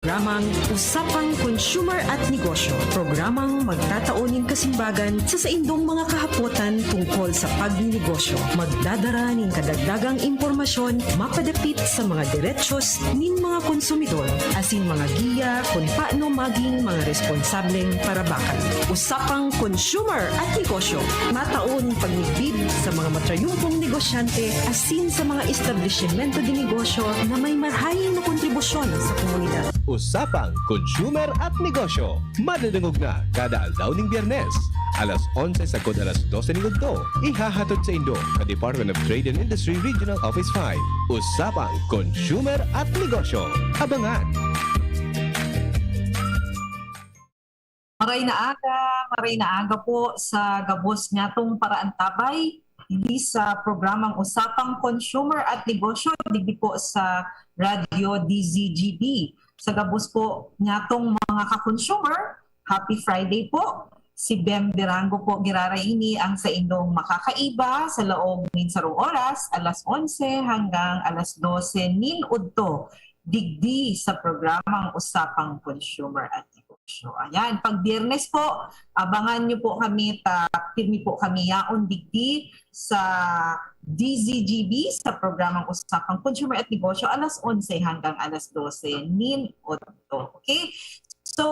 Programang Usapang Consumer at Negosyo. Programang magtataonin kasimbagan sa saindong mga kahapotan tungkol sa pagnegosyo. Magdadara nin kadagdagang impormasyon mapadapit sa mga diretsos nin mga konsumidor asin mga giya kung paano maging mga responsableng parabakan. Usapang Consumer at Negosyo. Mataon pagnigbid sa mga matrayumpong negosyante asin sa mga establishmento di negosyo na may marhayin na kontribusyon sa komunidad. Usapang Consumer at Negosyo. Madadangog na kada aldaw ning Biyernes. Alas 11 sagod alas 12 ning udto. Ihahatod sa Indo ka Department of Trade and Industry Regional Office 5. Usapang Consumer at Negosyo. Abangan! Maray na aga po sa gabos nyatong paraantabay hindi sa programang Usapang Consumer at Negosyo digdi po sa Radio DZGB. Sa gabos po nyatong mga ka-consumer, Happy Friday po. Si Bem Dirango po giraraini ang sa indong makakaiba sa laog nin sarong oras, alas 11 hanggang alas 12 nin udto digdi sa programang Usapang Consumer at Negosyo. Ayan, pag Biyernes po, abangan niyo po kami, pirmi po kami yaon digdi sa DZGB sa programang Usapang Consumer at Negosyo alas 11 hanggang alas 12 nin udto. Okay? So,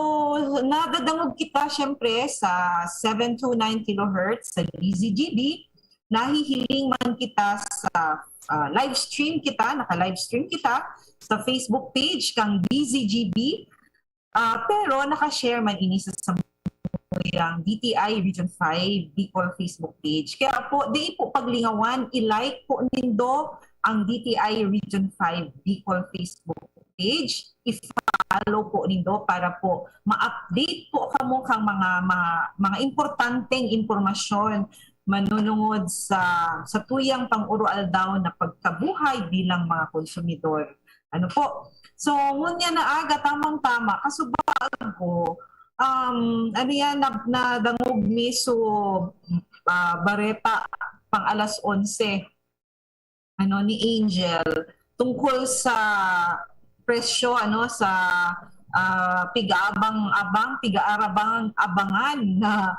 nadadangog kita syempre sa 729 kHz sa DZGB. Nahihiling man kita sa live stream kita, naka-live stream kita sa Facebook page kang DZGB. Pero naka-share man ini sa ang DTI Region 5 Bicol Facebook page. Kaya po, di po paglingawan, i-like po nindo ang DTI Region 5 Bicol Facebook page. I-follow po nindo para po ma-update po kamo kang mga importanteng impormasyon manunungod sa tuyang pang-uro-aldaw na pagkabuhay bilang mga konsumidor. Ano po? So, ngunya na aga, tamang-tama, kasubaan ko, ano yan, nadangog mi so bareta pang alas 11 ni Angel tungkol sa presyo sa pigaarabang-abangan na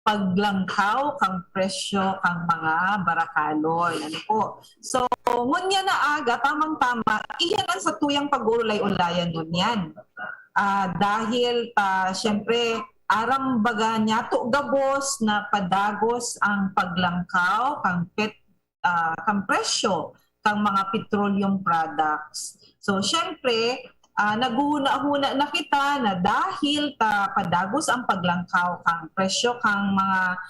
paglangkaw kang presyo kang mga barakalon. Ano po? So, ngunya na aga, tamang-tama, iyan ang sa tuyang pag-ulay-ulayan nun yan. Dahil syempre aram baga niya to gabos na padagos ang paglangkaw kang presyo kang mga petroleum products. So syempre naguhuna-huna na kita na dahil padagos ang paglangkaw kang presyo kang mga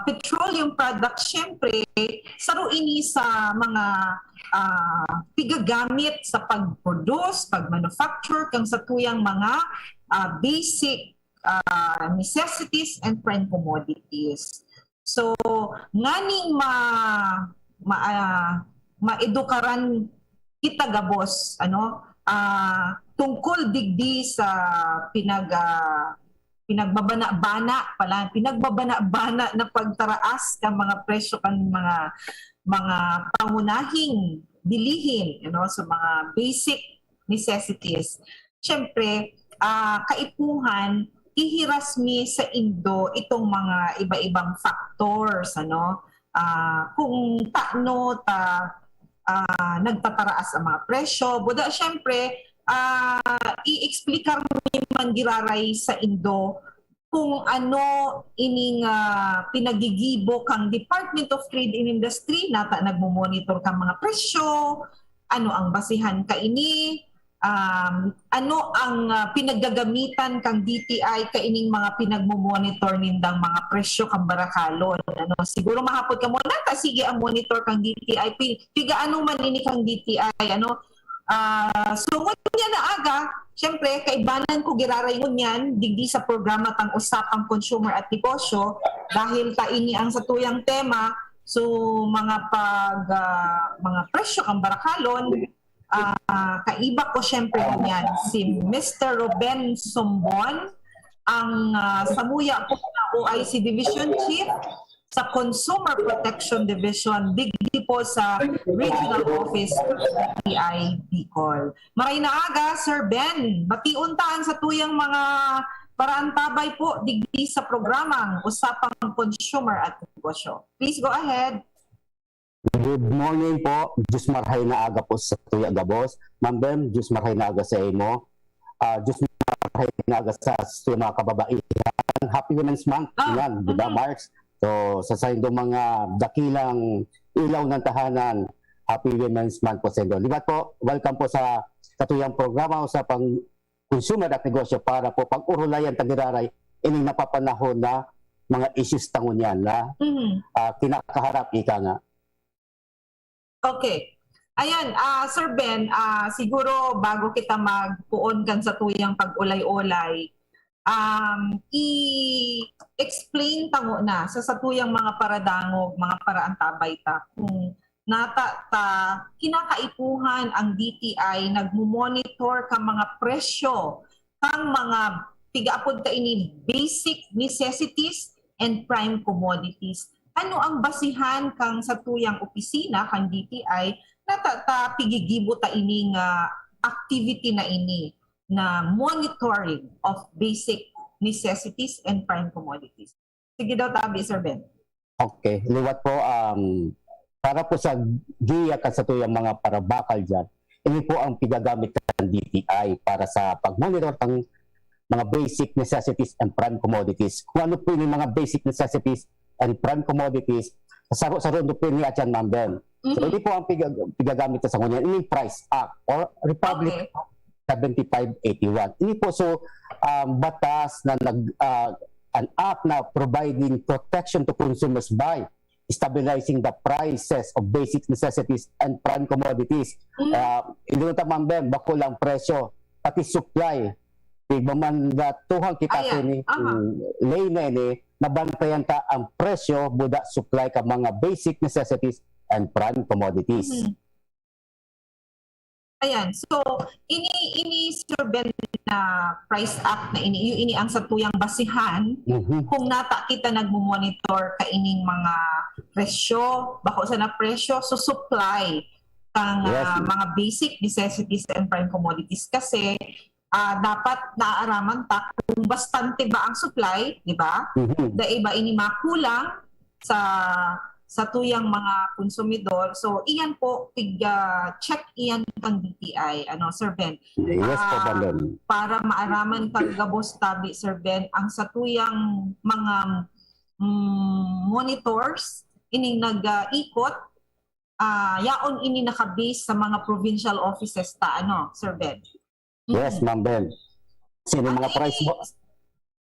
petroleum products, syempre saro ini sa mga pigagamit sa pag-produce, pag-manufacture kang sa tuyang mga basic necessities and prime commodities. So nganing maedukaran kita gabos tungkol digdi sa pinagbabana na pagtaraas ng mga presyo kan mga pangunahing bilihin sa mga basic necessities. Siyempre, kaipuhan, ihirasmi sa Indo itong mga iba-ibang factors, kung taano nagtataraas ang mga presyo. Buda, siyempre, i-explicar man giraray sa Indo kung ano ining pinagigibo kang Department of Trade and Industry nata nagmo-monitor kang mga presyo, ano ang basihan ka ini, ano ang pinaggagamitan kang DTI kaining mga pinagmo-monitor nindang mga presyo kang barakalon. Siguro mahapod ka muna ta sige ang monitor kang DTI piga ano man ini kang DTI so ngunya na aga, syempre kaibanan ko giraray ngunyan digdi sa programa tang Usapang Consumer at Negosyo dahil ta ini ang satuyang tema. So mga presyo kang barakalon, kaiba ko syempre ngunyan si Mr. Ruben Sombon, ang samuya po na OIC Division Chief sa Consumer Protection Division digdi po sa Regional Office ng DTI Bicol. Maray na aga, Sir Ben, batiuntaan sa tuyang mga paraantabay po digdi sa programang Usapang Consumer at Negosyo. Please go ahead. Good morning po. Diyos marhay na aga po sa tuya gabos. Ma'am Ben, Diyos marhay na aga sa imo. Diyos marhay na aga sa tuya mga kababaihan. Happy Women's Month. Yan, di ba, March? So, sa saindo mga dakilang ilaw ng tahanan, Happy Women's Month po sa inyo. Libat po, welcome po sa katuyang programa sa pang consumer at negosyo para po pag-urulayan tagiraray ining napapanahon na mga issues tangon yan na kinakaharap ika nga. Okay. Ayan, Sir Ben, siguro bago kita magpuon kan sa tuyang pag-ulay-ulay, i-explain tango na sa tuyang mga paradangog, mga paraantabay ta kung kinakaipuhan ang DTI nagmo-monitor ka mga presyo kang mga pigaapod ta ini basic necessities and prime commodities. Ano ang basihan kang sa tuyang opisina kang DTI na pigigibo ta ining activity na ini na monitoring of basic necessities and prime commodities? Sige daw tabi, Sir Ben. Okay, liwat po, para po sa giya ka sa tuyang mga parabakal dyan, ini po ang pigagamit ng DTI para sa pag-monitor ng mga basic necessities and prime commodities. Kung ano po yung mga basic necessities and prime commodities, saro-saro po niya dyan, Ma'am Ben. So, hindi po ang pigagamit sa ngunyan, ini Price Act or Republic 7581. Ini po batas na an act na providing protection to consumers by stabilizing the prices of basic necessities and prime commodities. Hindi na Ma'am Ben, bako lang presyo, pati supply. Tuhang kita ni lay na ini, nabantayan ta ang presyo, buda supply ka mga basic necessities and prime commodities. Ayan, so ini Sir Ben na Price Act na ini ang satuyang basihan kung nata kita nagmo-monitor ka ining mga presyo, bako sa na presyo, so supply kang mga basic necessities and prime commodities kasi dapat naaaraman ta kung bastante ba ang supply, di ba? Dahil ba ini makulang sa tuyang mga konsumidor. So, iyan po, check iyan kang DTI, Sir Ben. Yes po, Ben. Para maaraman kang gabos tabi, Sir Ben, ang sa tuyang mga monitors, ining nag-ikot, yaon ini nakabase sa mga provincial offices ta, Sir Ben? Yes, Ma'am Ben. Sino mga price mo?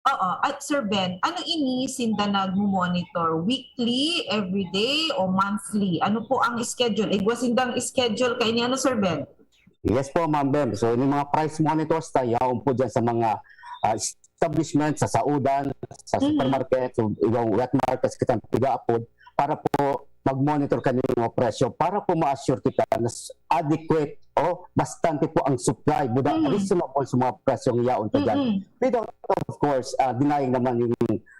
Oo. At Sir Ben, ano ini sinda nag-monitor? Weekly, everyday, o monthly? Ano po ang schedule? Sindang schedule kay niya, Sir Ben? Yes po, Ma'am Ben. So, yung mga price monitors tayo po dyan sa mga establishment, sa saudan, sa supermarket, so, yung wet markets, kitang pigaapod, para po mag-monitor kanino mga presyo, para po ma-assure kita na adequate o bastante po ang supply, buda reasonable sa mga presyong yaon ta dyan. Without, of course, denying naman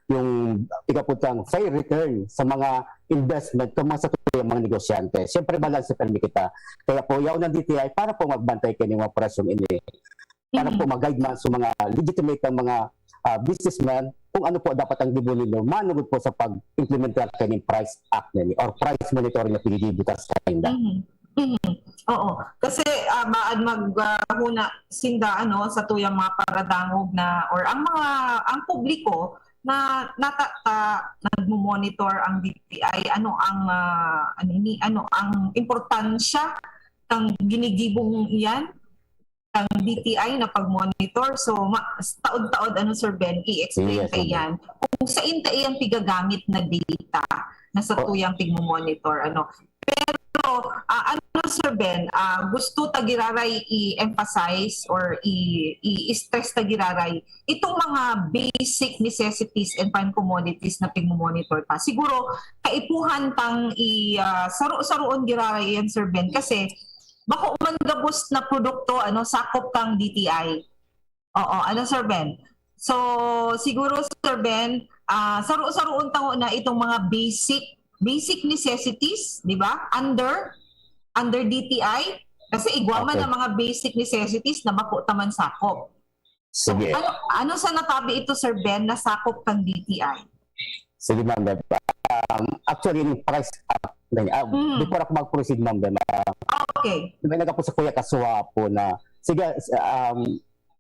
yung ikaputang fair return sa mga investment kung mga sa tuloy mga negosyante. Siyempre, balance sa kita. Kaya po, yaon ng DTI para po magbantay kayo ng mga presyong ini. Para po mag-guide man sa mga legitimate ng mga businessmen kung ano po dapat ang gibo nila manugod po sa pag-implementar kanyang price act nila or price monitoring na pinigibutas kainda. Oo. Kasi maghuna sinda sa tuyang mga paradangog na or ang publiko na nagmo-monitor ang DTI ano ang importansya ng ginigibong iyan ang DTI na pag-monitor. So, taod-taod, Sir Ben, i-explain kay yan. Kung sa inta iyang pigagamit na data na sa tuyang pig-monitor. Pero, Sir Ben, gusto tagiraray i-emphasize or i-stress tagiraray itong mga basic necessities and prime commodities na pig-monitor pa. Siguro, kaipuhan tang saro-saroon giraray yan, Sir Ben, kasi bako man gabos na produkto sakop kang DTI. Oo, Sir Ben. So siguro Sir Ben, saruon tango na itong mga basic necessities, di ba? Under DTI kasi igwaman Okay. ng mga basic necessities na mako taman sakop. So, Sige. ano sa natabi ito, Sir Ben, na sakop kang DTI? Sige, Ma'am Bem. Actually, yung price up, before ako mag-proceed, Ma'am Bem, Okay. may nagkapo sa Kuya Kaswa po na, sige,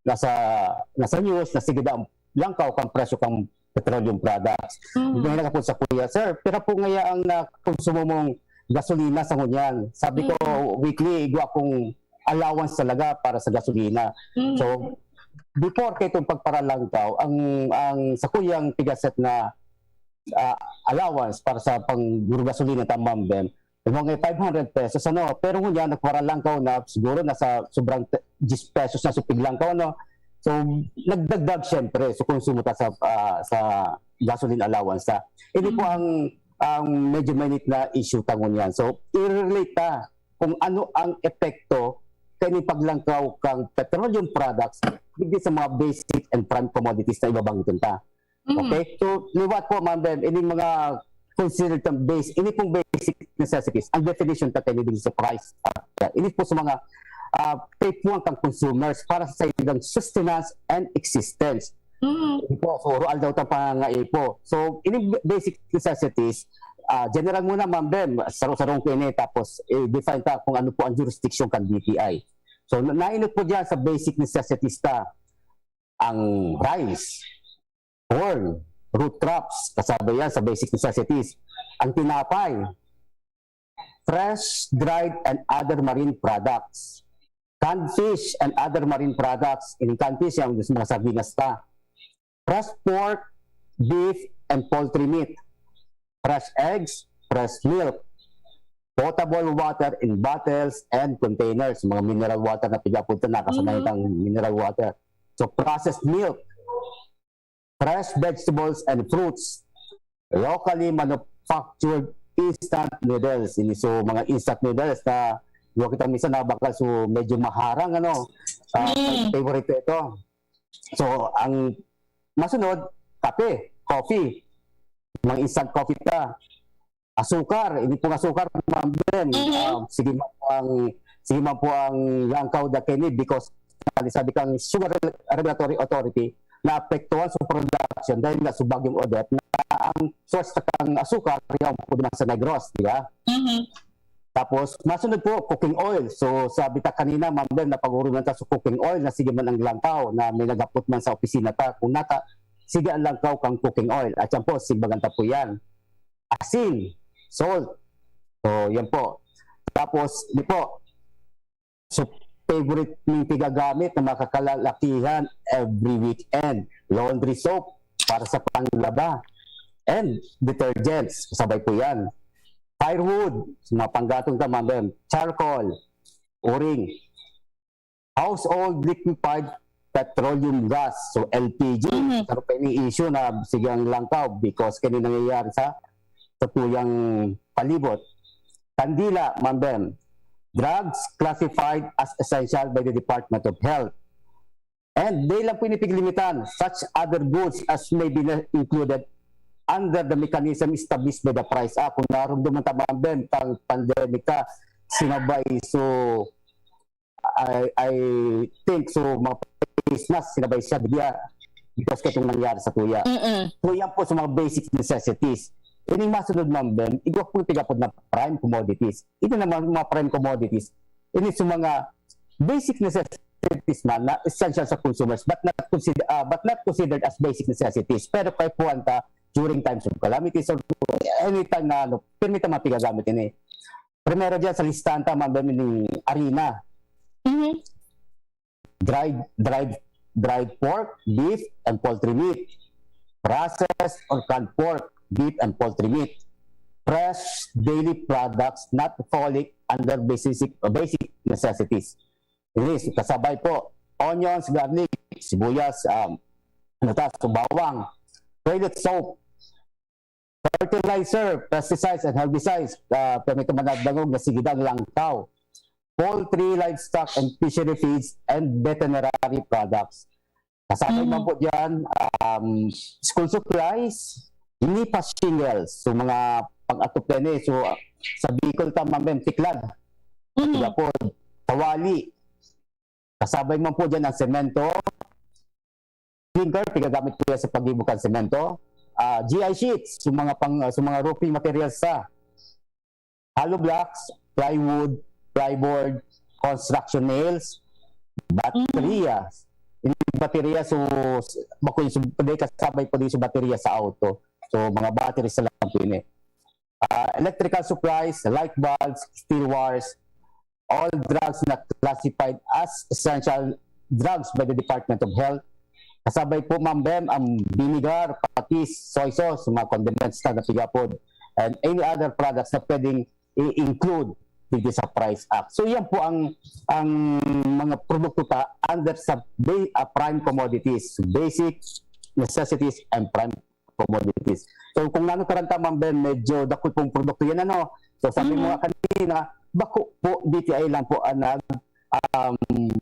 nasa news, na sige daw, langkaw kang presyo kang petroleum products. May nagkapo sa Kuya, sir, pero po ngaya ang konsumo mong gasolina sa ngunyan. Sabi ko, weekly, igwa akong allowance talaga para sa gasolina. So, before kay itong pagparalangkaw, ang sa kuyang tigaset na allowance para sa pangguro gasolina tamang Bem, mga 500 pesos ano, pero ngunyan nagparalangkaw na siguro nasa sobrang 10 pesos na supiglankaw ano. So nagdagdag syempre so konsumo ta sa gasoline allowance ta. Ini po ang medyo mainit na issue tangon yan. So i-relate ta kung ano ang epekto kani paglangkaw kang petroleum products digdi sa mga basic and prime commodities na ibabanggitin ta. Okay? So liwat po Ma'am Bem, ini mga considered ang base, ini pong basic necessities. Ang definition ta kani din sa price. Ini po sa mga paypuan kang consumers para sa ilang sustenance and existence. So, rual daw ta pangaipo. So, ini basic necessities, general muna Ma'am Bem, sarong-sarong ko ini, tapos define ta kung ano po ang jurisdiction kan DTI. So, nainot po dyan sa basic necessities ta, ang rice, corn, root crops, kasabay yan sa basic necessities. Ang tinapay, fresh, dried, and other marine products. Canned fish and other marine products. In canned fish, yung mga sardinas ta. Fresh pork, beef, and poultry meat. Fresh eggs, fresh milk. Potable water in bottles and containers. Mga mineral water na pigapunta na kasabay ng mineral water. So, processed milk. Fresh vegetables and fruits. Locally manufactured instant noodles. So, mga instant noodles na yung kita minsan na baka so medyo maharang ano. Favorite ito. So, ang masunod, kape, coffee. Mga instant coffee ta. Asukar, hindi po asukar, Ma'am Bem. Sige man po ang langkaw da kini because sabi kang Sugar Regulatory Authority na apektuhan sa production dahil nga sa bagyong Odette na ang source kang asukar yung po naman sa Negros, di ba? Tapos, masunod po, cooking oil. So, sabi ta kanina, Ma'am Bem, napag-urunan ta sa cooking oil na sige man ang langkaw na may nagapot man sa opisina ta. Kung naka, sige ang langkaw kang cooking oil. At yan po, sigbaganta po yan. Asin, salt. So, yan po. Tapos, di po, so, favorite ng pigagamit na makakalalakihan every weekend. Laundry soap para sa panglaba. And detergents. Sabay po yan. Firewood, mga panggatong Ma'am Bem, charcoal, uring, household liquefied petroleum gas, so LPG. Pero pa yung issue na sigang langkaw because kani nangyayari sa tuyang palibot. Kandila, Ma'am Bem, drugs classified as essential by the Department of Health. And they lang po inipiglimitan such other goods as may be included under the mechanism established by the price up. Kung naramdaman ta Ma'am Bem, tang pandemic ka, sinabay. So, I think, so mga place na sinabay siya diya because katong nangyari sa tuya. So, yan po sa mga basic necessities. Ining masunod Ma'am Bem, igwa po tigapod na prime commodities. Ito naman mga prime commodities. Ini sa mga basic necessities na essential sa consumers but not considered as basic necessities. Pero kay puwanta during times of calamities or anytime na permita mapigagamit ini. Primero dyan sa listahan ta Ma'am Bem ng harina. Dried pork, beef, and poultry meat. Processed or canned pork, beef, and poultry meat. Fresh daily products not falling under basic necessities. Ini kasabay po onions, garlic, sibuyas, bawang, toilet soap, fertilizer, pesticides, and herbicides. Permito managdangog na sigidang langkaw. Poultry, livestock, and fishery feeds, and veterinary products. Kasama naman po dyan, school supplies, hindi pa shingles, so mga pag-atupyan so sa Bicol tama ma'am, tiklad, po, tawali, kasabay man po dyan ang semento, clinker, pigagamit po yan sa pag-ibukan semento, GI sheets, so mga roofing materials sa hollow blocks, plywood, plyboard, construction nails, baterya, baterya, so bako yung kasabay po din sa baterya sa auto, so mga battery sa lang po yun electrical supplies, light bulbs, steel wires, all drugs not classified as essential drugs by the Department of Health. Kasabay po ma'am Bem ang vinegar, patis, soy sauce, mga condiments na napigapod, and any other products na pwedeng i-include dito sa Price Act. So yan po ang mga produkto pa under sa prime commodities, basic necessities and prime commodities. So kung nano karanta ma'am Ben, medyo dako pong produkto yan ano. So sabi mo kanina, bako po DTI lang po ang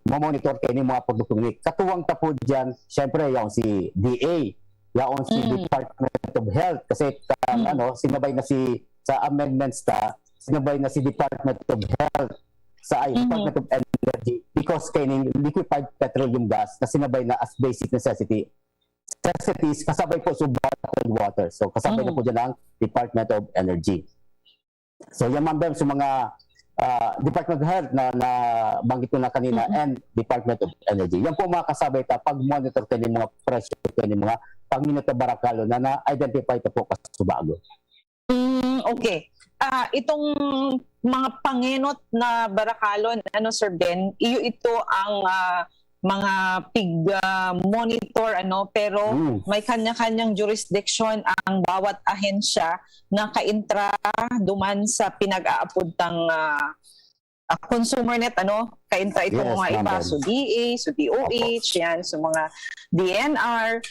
monitor kayo ng mga produkto ni. Katuwang tapo dyan, syempre yung si DA, yung si Department of Health kasi sinabay na sa amendments sinabay na si Department of Health sa Department of Energy because kaining liquefied petroleum gas na sinabay na as basic necessities kasabay po sa bottled water. So kasabay na po dyan ang Department of Energy. So yan ma'am Bem, sa mga Department of Health na banggit ko na kanina and Department of Energy. Yan po mga kasabay pag-monitor kayo ng mga presyo kayo ng mga pang-minuto barakalo na na-identify ito po kasubago. Okay. Itong mga pangenot na barakalon, Sir Ben, ito ang mga pig-monitor, pero may kanya-kanyang jurisdiction ang bawat ahensya na kaintra duman sa pinag-aapod ng consumer net, kaintra itong mga iba, so DA, so DOH, yan, so mga DNR.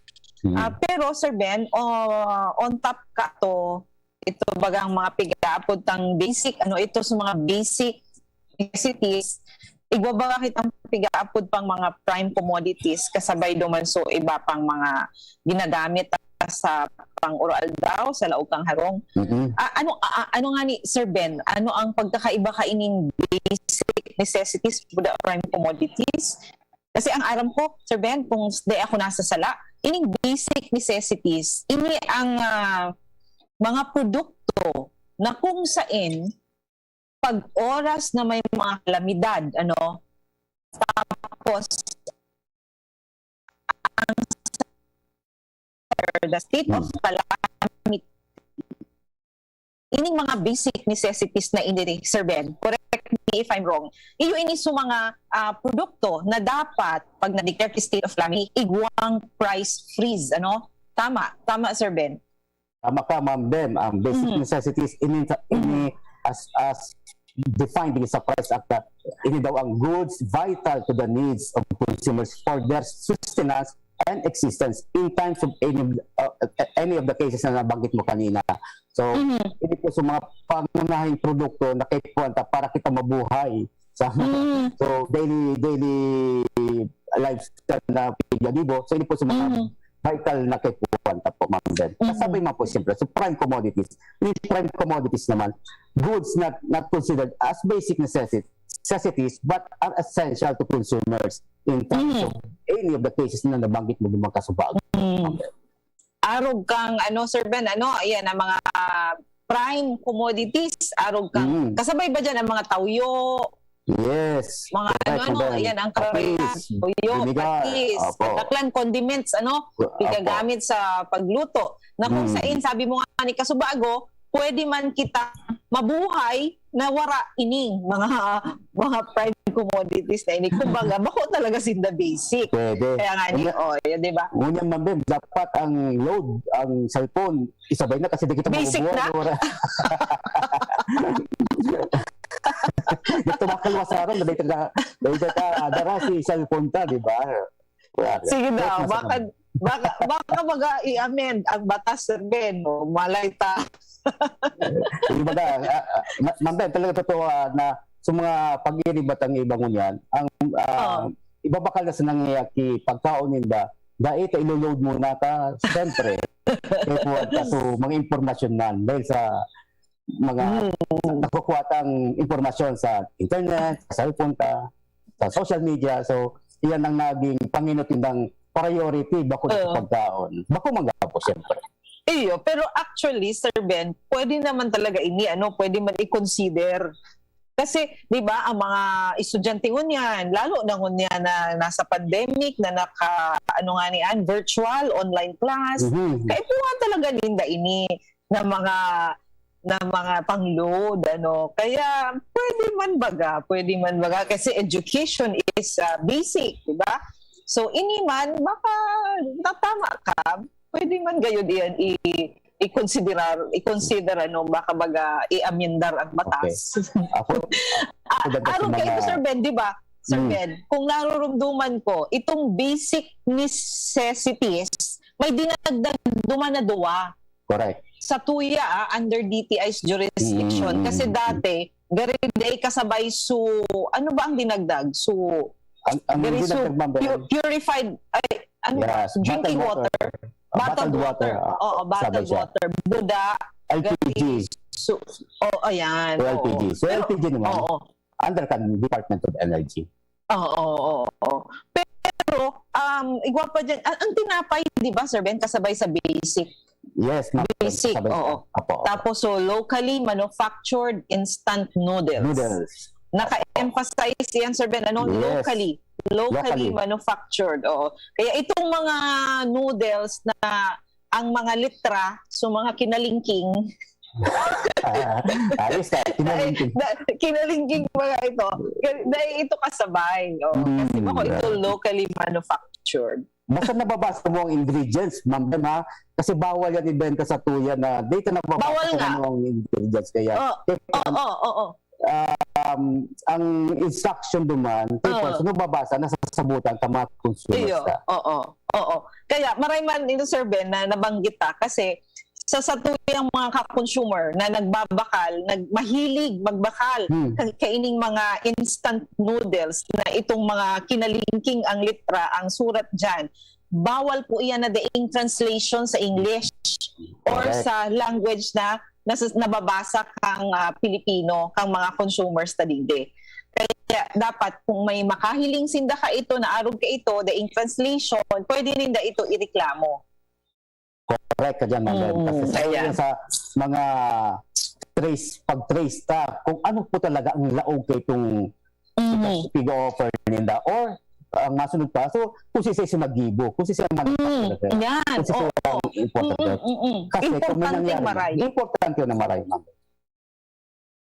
Pero Sir Ben, on top ka to, ito bagang mga pig-aapod ng basic, ito sa mga basic necessities, igwabaga kitang pig-aapod pang mga prime commodities kasabay duman so iba pang mga ginagamit sa pang-oral daw sa laog kang harong. Ano nga ni Sir Ben, ano ang pagkakaiba kaining basic necessities for the prime commodities? Kasi ang aram ko, Sir Ben, kung di ako nasa sala, ining basic necessities, ini ang mga produkto na kung saan pag oras na may mga kalamidad, tapos ang the state of calamity, ining mga basic necessities na ini, Sir Ben, correct me if I'm wrong, iyo ini so mga produkto na dapat pag na-declare state of calamity, igwang price freeze, Tama, Sir Ben. Tama ka, Ma'am Bem. Ang basic necessities ini as defined in sa Price Act that ini daw ang goods vital to the needs of consumers for their sustenance and existence in times of any of the cases na nabanggit mo kanina. So, ini po sa mga pangunahing produkto na kay puwanta para kita mabuhay sa so daily lifestyle na pigadibo. So, ini po sa mga vital na kay puwanta po, Ma'am Ben. Kasabay mo po siyempre, so prime commodities. In prime commodities naman, goods not considered as basic necessities but are essential to consumers in terms of any of the cases na nabanggit mo ng mga kasubag. Arog kang, Sir Ben, ayan, ang mga prime commodities, arog kang. Kasabay ba dyan ang mga tawyo? Yes. Mga ayan ang karamihan, tuyo, patis, taklan, condiments, pinagamit sa pagluto. Na kung saan, sabi mo nga ni Kasubago, pwede man kita mabuhay na wara ining mga prime commodities na ini. Kumbaga, bako talaga sinda basic. Pwede. Kaya nga yan, di ba? Ngunyan, Ma'am Ben, dapat ang load, ang cellphone, isabay na kasi di kita basic mabubuhay. Na? Dito makalwasaran, nabay ka dara si cellphone ta, di ba? Sige na, baka mag-i-amend ang batas, Sir Ben, malay ta. Ibaga, Ma'am Ben, talaga totoo na sa mga pag-iribat ang ibang unyan, ang ibabakal na sa nangyayaki pagkaonin ba, dahil ito ilo-load muna ta, siyempre, effort ka so mga impormasyon man dahil sa mga nakukuha tang impormasyon sa internet, sa cellphone ka, sa social media. So, iyan ang naging panginutindang priority bako sa pagkaon. Bako magapo, siyempre. Iyo, pero actually, Sir Ben, pwede naman talaga pwede man i-consider. Kasi, di ba, ang mga estudyante ngunyan, lalo na ngunyan na nasa pandemic, na virtual, online class, kaipuhan talaga linda ini na mga pang-load, Kaya, pwede man baga, kasi education is basic, di ba? So, ini man, baka natama ka, pwede man gayon iyan i-consider baka baga i-amendar ang batas. Okay. Aron kay ito, Sir Ben, di ba? Sir Ben, kung narurumduman ko, itong basic necessities, may dinagdag duman na duwa. Correct. Sa tuya, under DTI's jurisdiction. Kasi dati, very day kasabay ano ba ang dinagdag? Purified, drinking water. Bottled water. Oo, bottled water. Buda. LPG. Ayan. LPG. So, LPG naman. Under Department of Energy. Oo. Pero, igwa pa dyan, ang tinapay, di ba, Sir Ben, kasabay sa basic? Yes, basic, oo. Tapos, locally manufactured instant noodles. Naka-emphasize yan, Sir Ben, Yes. Locally manufactured. Oo. Kaya itong mga noodles na ang mga litra, so mga kinalingking, ayos na, kinalingking mga ito, dahil ito kasabay. Kasi ito locally manufactured. Basta nababasa mo ang ingredients, ma'am, ha? Kasi bawal yan ibenta sa tuya na dito nababasa mo ang ingredients. Kaya, ang instruction duman, so nababasa, nasa sabutan ka mga consumers ka. Oo. Kaya marayman ito, Sir Ben, na nabanggit kasi sa tuyang mga ka-consumer na mahilig magbakal, kaining mga instant noodles na itong mga kinalingking ang litra, ang surat dyan, bawal po iyan na daing translation sa English or sa language na nababasa kang Pilipino, kang mga consumers talide. Kaya dapat kung may makahiling sinda ka ito, na arog ka ito, daing translation, pwede rin da ito ireklamo. Correct ka dyan, ma'am. Kasi sa mga pag-trace ta, kung ano po talaga ang laog kay itong pig-offer ninda or ang masunod pa. So, kung si mag-gibo, kung si mag-gibo. Yan. Kung si important. Kasi importante na maray, ma'am.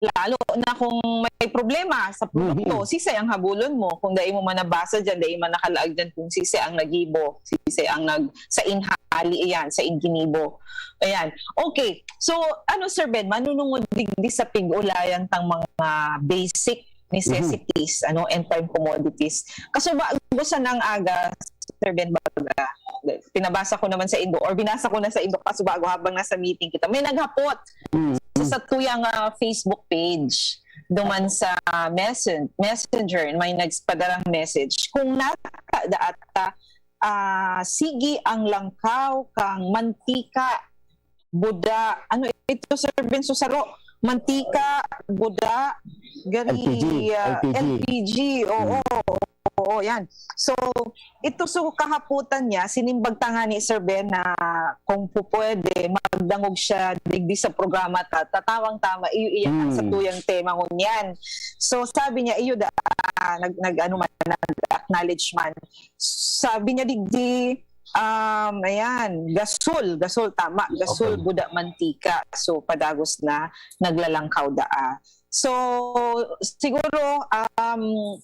Lalo na kung may problema sa produkto, sisay ang habulon mo. Kung dahil mo man nabasa dyan, dahil man nakalaag dyan kung sisay ang nagibo, sisay ang sa inhali, iyan, sa inginibo. Ayan. Okay. So, Sir Ben, manunungod digdi sa pig-ulayan tang mga basic necessities, and prime commodities. Kasi gusto ng aga, Sir Ben, baga, pinabasa ko naman sa Indo, or binasa ko na sa Indo kasi bago habang nasa meeting kita, may naghapot sa tuyang Facebook page duman sa messenger, may nagpadarang message kung nakadaata sigi ang langkaw kang mantika buda, ito, Sir Ben, susaro, mantika buda gari LPG. Oo, yan. So, ito kahaputan niya, sinimbag tanga ni Sir Ben na kung pwede, magdangog siya digdi sa programa tatawang tama, iyan sa tuyang tema ngunyan. So, sabi niya, nag-acknowledge man. Sabi niya digdi, gasol, tama, gasol, buda, mantika. So, padagos na, naglalangkaw daa. So, siguro,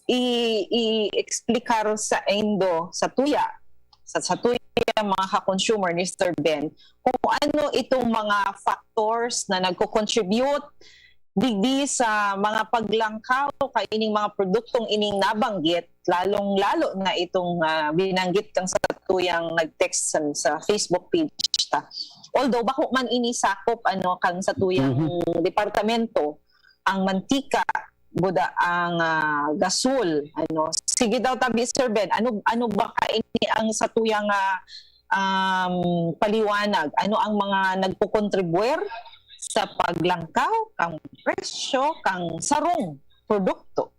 i-explicar sa Indo, sa tuya mga ka-consumer ni Mr. Ben, kung ano itong mga factors na nagko-contribute digdi sa mga paglangkaw kaining mga produktong ining nabanggit, lalong-lalo na itong binanggit kang sa tuyang nag-text sa Facebook page ta. Although, bako man inisakop kang sa tuyang departamento, ang mantika, buda ang gasol. Ano, sige daw tabi Sir Ben, ano ba kaini ang satuyang paliwanag? Ano ang mga nagpo-contribuer sa paglangkaw kang presyo kang sarong produkto?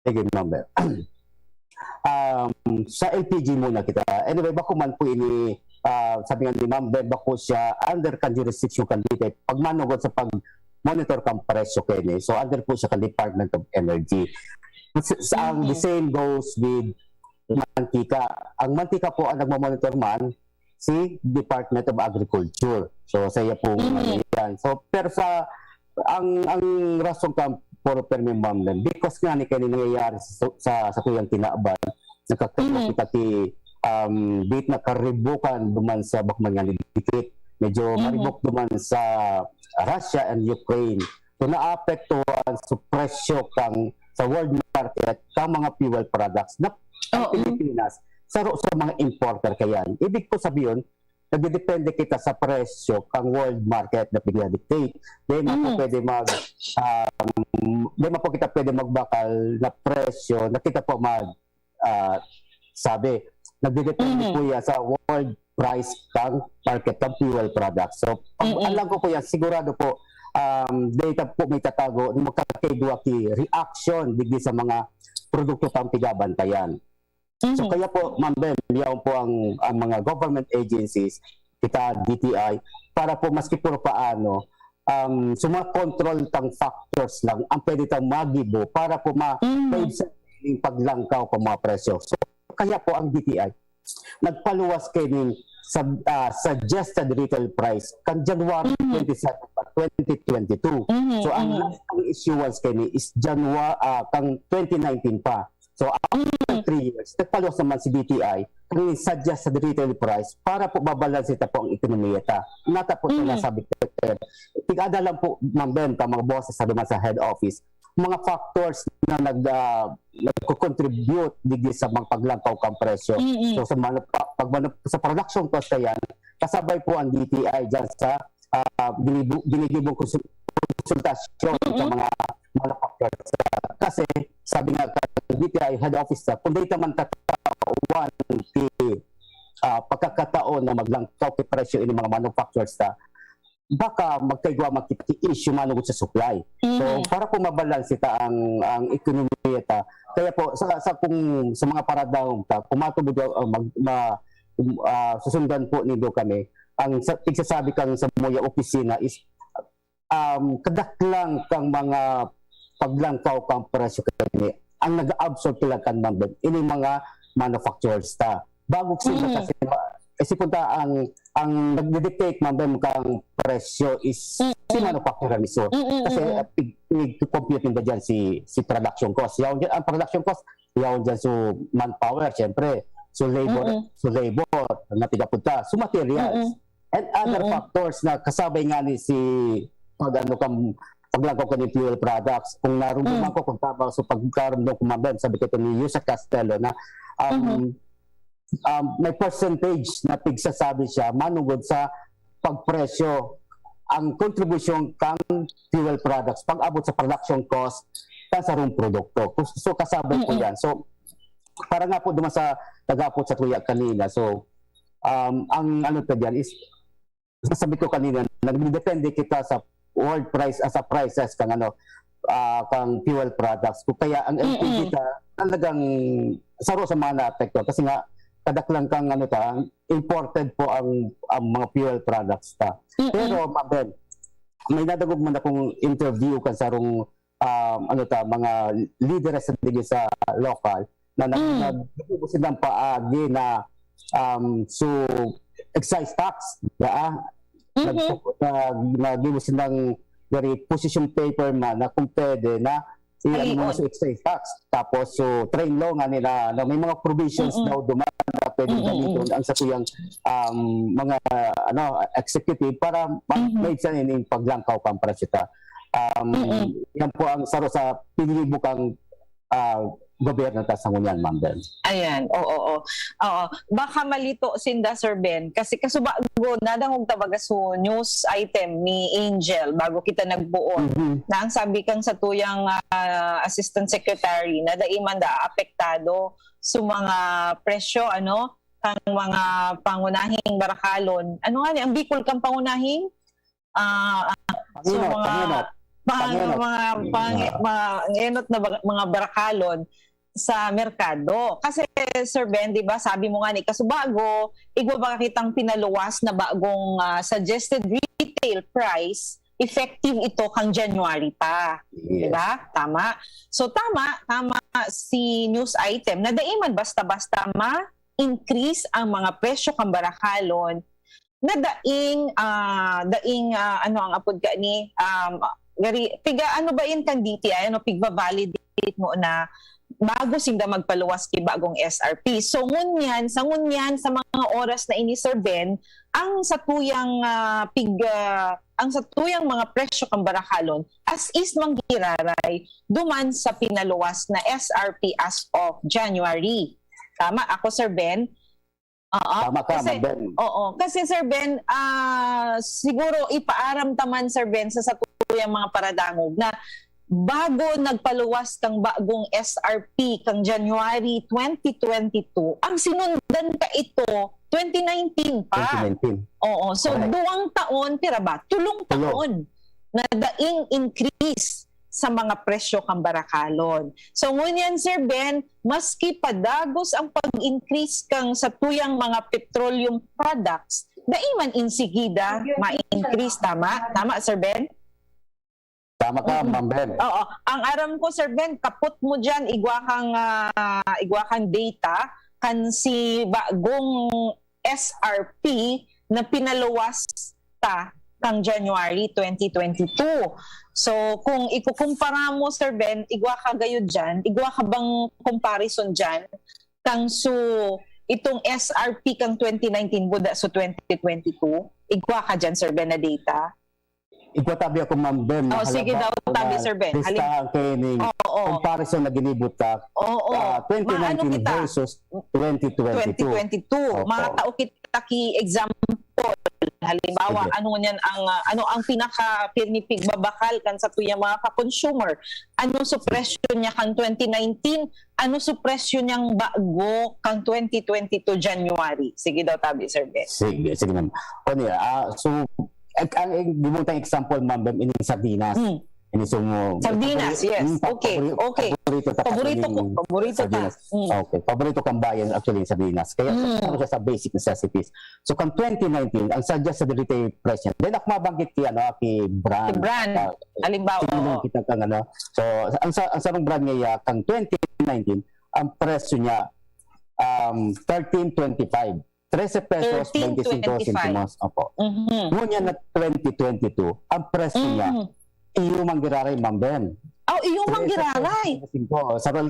Sige, Ma'am Bel. Sa LPG muna kita. Anyway, bako man po ini sabi nga ni Ma'am Bel, bako siya under kan jurisdiction kan dito. Pag manugod sa pag-monitor kang presyo kini. So under po siya kan Department of Energy. The same goes with mantika. Ang mantika po ang nagmamonitor man si Department of Agriculture. So sa iya po yan. So pero sa ang rason ka puro permi Ma'am Bel, because nga ni kani nangyayari sa tuyang tinaban nakakita kita ti bit na karibukan duman sa bakman nga dikit medyo maribok duman sa Russia and Ukraine. So naapektuhan sa presyo kang sa world market kang mga fuel products na Pilipinas sa mga importer kayan. Ibig ko sabihin, nagdedepende kita sa presyo kang world market na pigla-dictate. Di mo pwede di mo po kita pwede magbakal na presyo na kita po sabi, nagdedepende po yan sa world price kang market kang fuel products. So, alam ko po yan, sigurado po, data po may tatago, magkakaidwa ki reaction digdi sa mga produkto kang pigabantayan. So kaya po, Ma'am Bel, yaon po ang mga government agencies, kita, DTI, para po maski puro paano, so mga control tang factors lang ang pwede tang magibo para po ma-save sa paglangkaw ng mga presyo. So kaya po ang DTI, nagpaluwas kayo suggested retail price kan January 27, 2022. So ang last issuance kayo is January kang 2019 pa. So after 3 years, nagpaluwas naman si DTI kung suggest sa retail price para po babalanse ita po ang ekonomiya ta. Nata po ito nasabi ko. Tig-ada lang po, Ma'am Ben, mga bosses sa naman sa head office, mga factors na nagko-contribute digdi sa mga paglangkaw kang presyo. So sa production cost yan, kasabay po ang DTI dyan sa binigibong konsultasyon sa mga manufacturers. Kasi sabi nga DTI head office kung data man tatawan pagkakataon na maglangkaw kay presyo ini mga manufacturers baka magkaigwa makita-issue manugod sa supply. So para po mabalanse ta ang ekonomiya ta, kaya po sa mga paradang ta kumatubod susundan po nindo kami ang tigsasabi kang sa moya opisina is kadaklang kang mga paglangkaw kang presyo kani ang nag-absorb lang kan Ma'am ini mga manufacturers ta bago sila kasi punta ang nagdidictate Ma'am kang presyo is si manufacturer mismo kasi i-compute nila dyan si production cost yaon dyan ang production cost yaon dyan so manpower syempre so labor na tigapunta so materials and other factors na kasabay nga ni si paglangkaw ka ni fuel products kung narumduman ko kung tama so pagkarumdum ko Ma'am sabi ko ito ni Yusa Castello na may percentage na pigsasabi siya manugod sa pagpresyo ang kontribusyon kang fuel products pag abot sa production cost kan sa rong produkto so kasabay ko yan so para nga po duman sa tagapot sa tuya kanina so ang ano pa dyan is sabi ko kanina nagdepende kita sa world price as a prices kang kang fuel products kung kaya ang LPG talagang saro sa mga na-apekto kasi nga kadaklang kang imported po ang mga fuel products ta. Pero Ma'am Ben, may nadagog man akong interview kan sarong mga leaders sa local na nagbubusin ng paagi na so excise tax nagbubusin ng very position paper na kung pwede na mo sa excise tax tapos so train law nga nila na may mga provisions daw duman na pwede gamitin ang satuyang mga executive para may sanin paglangkaw kang presyo ta yan po ang saro sa pinilibukang gobyerno ta sa ngunyan, Ma'am Ben. Ayan, oo. Baka malito sinda Sir Ben kasi kasubago nadangog tabaga so news item ni Angel bago kita nagbuon na ang sabi kang sa tuyang assistant secretary na daiman da apektado sa mga presyo kang mga pangunahing barakalon. Ano nga ni ang Bicol kang pangunahing pangenot na mga barakalon sa merkado. Kasi Sir Ben, di ba, sabi mo nga ni kasubago, igwa ba kitang pinaluwas na bagong suggested retail price, effective ito kang January pa. Yes. Di ba? Tama. So tama si news item na daiman basta-basta ma-increase ang mga presyo kang barakalon na daing ano ang apod ka ni piga ano ba in kang DTI pigba validate mo na bago sinda magpaluwas kay bagong SRP. So ngunyan sa mga oras na ini Sir Ben ang satuyang ang satuyang mga presyo kang barakalon as is manggiraray duman sa pinaluwas na SRP as of January. Tama ako Sir Ben? Tama ka, kasi, Ma'am Ben. Kasi Sir Ben, siguro ipaaram taman Sir Ben sa satuyang mga paradangog na bago nagpaluwas kang bagong SRP kang January 2022, ang sinundan ka ito 2019 pa. 2019. So Correct. 2 taon, tira ba? 3 taon na daing increase sa mga presyo kang barakalon. So ngunyan Sir Ben, maski padagos ang pag-increase kang sa tuyang mga petroleum products, daiman insigida ma-increase. Tama Sir Ben? Tama ka, Ma'am Ben. Oo. Ang aram ko Sir Ben, kaput mo dyan, igwa kang data kan si bagong SRP na pinaluwas ta kang January 2022. So, kung ikukumpara mo, Sir Ben, igwa ka gayud dyan, igwa ka bang comparison dyan, kang itong SRP kang 2019 buda so 2022, igwa ka dyan, Sir Ben, na data? Igwatabi ako, Ma'am Ben. Sige daw, tabi, Sir Ben. Listahan kayo ni comparison na ginibot ka. 2019 versus 2022. 2022. Mga tao kita ki-example. Halimbawa, ano ang pinaka pinipig babakal kan sa tuyang mga ka-consumer? Ano sa presyo niya kang 2019? Ano sa presyo niyang bago kang 2022 January? Sige daw, tabi, Sir Ben. Sige ma'am. So, ang gimutang example, Ma'am Ben, ini sardinas. Sardinas, yes. Okay. Paborito ka. Okay. Paborito kang bayan actually yung sardinas. Kaya siya sa basic necessities. So kang 2019, ang suggested retail price niya. Then ako mabanggit ki brand. Halimbawa. Kita kang So ang sarong brand niya kang 2019, ang presyo niya 13.25. 13 pesos 25 centimos. Opo. Ngunyan na 2022, ang presyo niya iyo manggiraray, Ma'am Ben. Iyo manggiraray.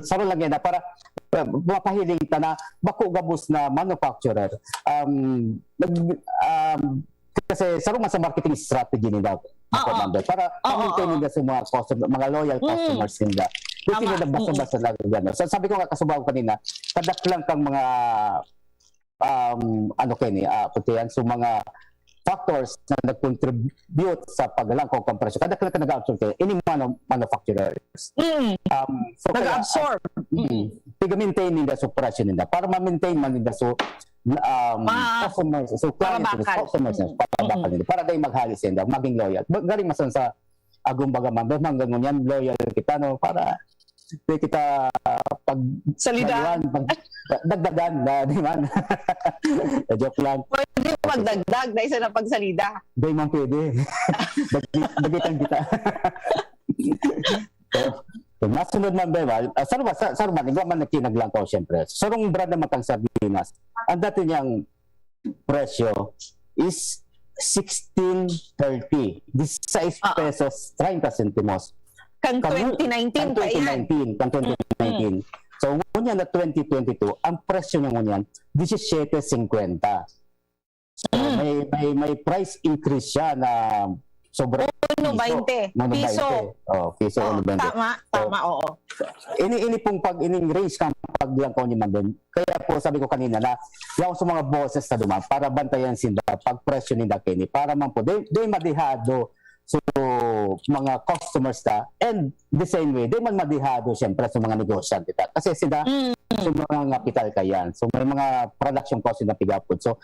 Saro lang yan na para mapahiling ta na bako gabos na manufacturer. Kasi saro man sa marketing strategy nila. Ma'am Ben, para maintain nila sa mga customer, mga loyal customers nila. Kasi nila basta-basta lang gano'n. So sabi ko nga kasubaw kanina, kadak lang kang mga so mga factors na nag-contribute sa paglalangkong kompresyon. Kada ka nag-absorb kayo, ini manufacturers. So nag-absorb. Tiga-maintain nila sa operasyon nila. Para ma-maintain man nila so customers, so clients, customers, para dahil maghalis nila, maging loyal. Galing masan sa agumbaga man, hanggang ngunyan, loyal kita, para kita Salida. Dagdagan na, di man. Joke lang. Pwede magdagdag na isa na pagsalida. Di man pwede. Dagitan kita. So, nasunod man ba? Sarman, ikaw man nakinaglantaw siyempre. Sarong brand naman kang sardinas. Ang dati niyang presyo is 16.30. 16 pesos 30 centimos. Kang 2019 pa yan. Kang 2019. So, ngunyan na 2022, ang presyo niya ngunyan, 17.50. So, may price increase siya na sobre 1.20 piso. Piso Oh, 1.20. tama, oo. Ini pong pag ining range kang paglangkaw ni Ma'am. Kaya po sabi ko kanina na yaw sa mga bosses na duman para bantayan sila pag presyo ni Dakini para man po they madihado so mga customers ta and the same way they man madihado siyempre sa mga negosyante ta kasi sila so mga kapital kayan so may mga production cost na pigapod so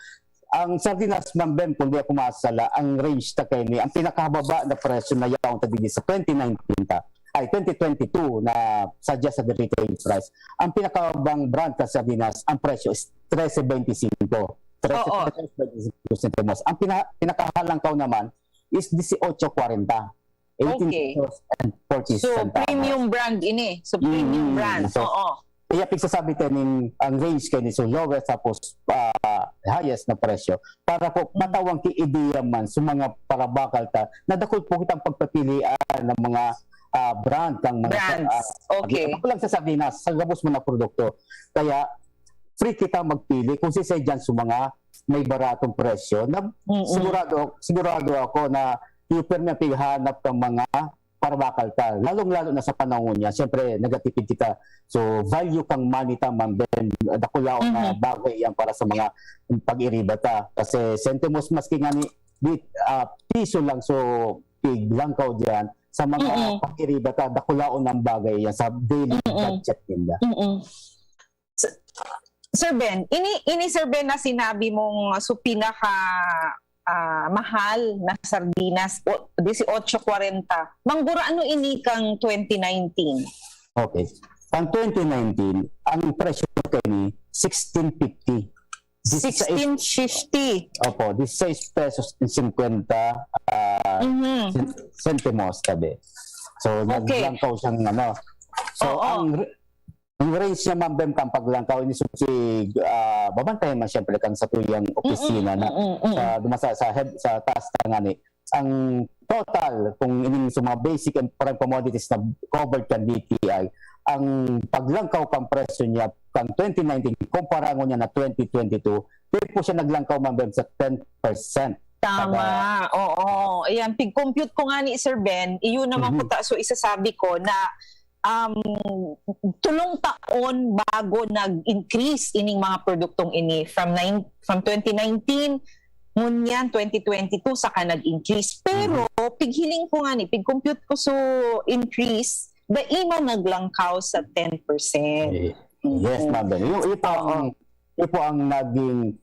ang sardinas Ma'am Bem kung di ako masala ang range ta kay ni ang pinakababa na presyo na yaw ta dinhi sa 2019 ta ay 2022 na suggest sa the retail price. Ang pinakabang brand sa sardinas, ang presyo is 13.25. 13.25 centimos. Ang pinakahalangkaw naman is 18.40. 18 Okay. pesos and 40 So, centavos. premium brand ini. So, premium brand. So, Oo. Kaya pigsasabi tayo ang range kayo ni so lowest tapos highest na presyo para po matawang ki-ideya man sa mga parabakal ta na dakol po kitang pagpapilian ng mga brand kang mga Brands. Okay. ako lang sa sardinas sa gabos mo na produkto kaya free kita magpili kung sisedyan sa mga may baratong presyo na sigurado ako na hyper na pighanap ng mga parabakal ta lalong-lalo na sa panahon niya siyempre nagatipid kita so value kang money ta Ma'am Ben dakulao na bagay yan para sa mga pag-iriba ta kasi sentimos maski nga ni piso lang so pig langkaw diyan sa mga pag-iriba ta dakulao ng bagay yan sa daily budget nila. Sir Ben, ini Sir Ben na sinabi mong pinaka mahal na sardinas 18.40. Manggura ano ini kang 2019? Okay. Ang 2019, ang presyo kay ni 16.50. 16.50. Opo, 16 pesos and 50 centimos tabi. So, Okay. naglangkaw siyang ano. So, Oo. ang range niya Ma'am Bem kang paglangkaw ni Subsig, babantayan man siyempre kang sa tuyang opisina na sa taas nga ni. Ang total, kung ining sa mga basic and prime commodities na covered kan DTI, ang paglangkaw kang presyo niya kang 2019, kumpara mo niya na 2022, di po siya naglangkaw Ma'am Bem sa 10%. Tama. Oo. Ayan, pig-compute ko nga ni Sir Ben, iyon naman ko so isasabi ko na tulong taon bago nag-increase ining mga produktong ini from 2019 ngunyan 2022 saka nag-increase pero pighiling ko nga ni pig-compute ko so increase daima naglangkaw sa 10%. Yes, Ma'am Ben. Yun po ang naging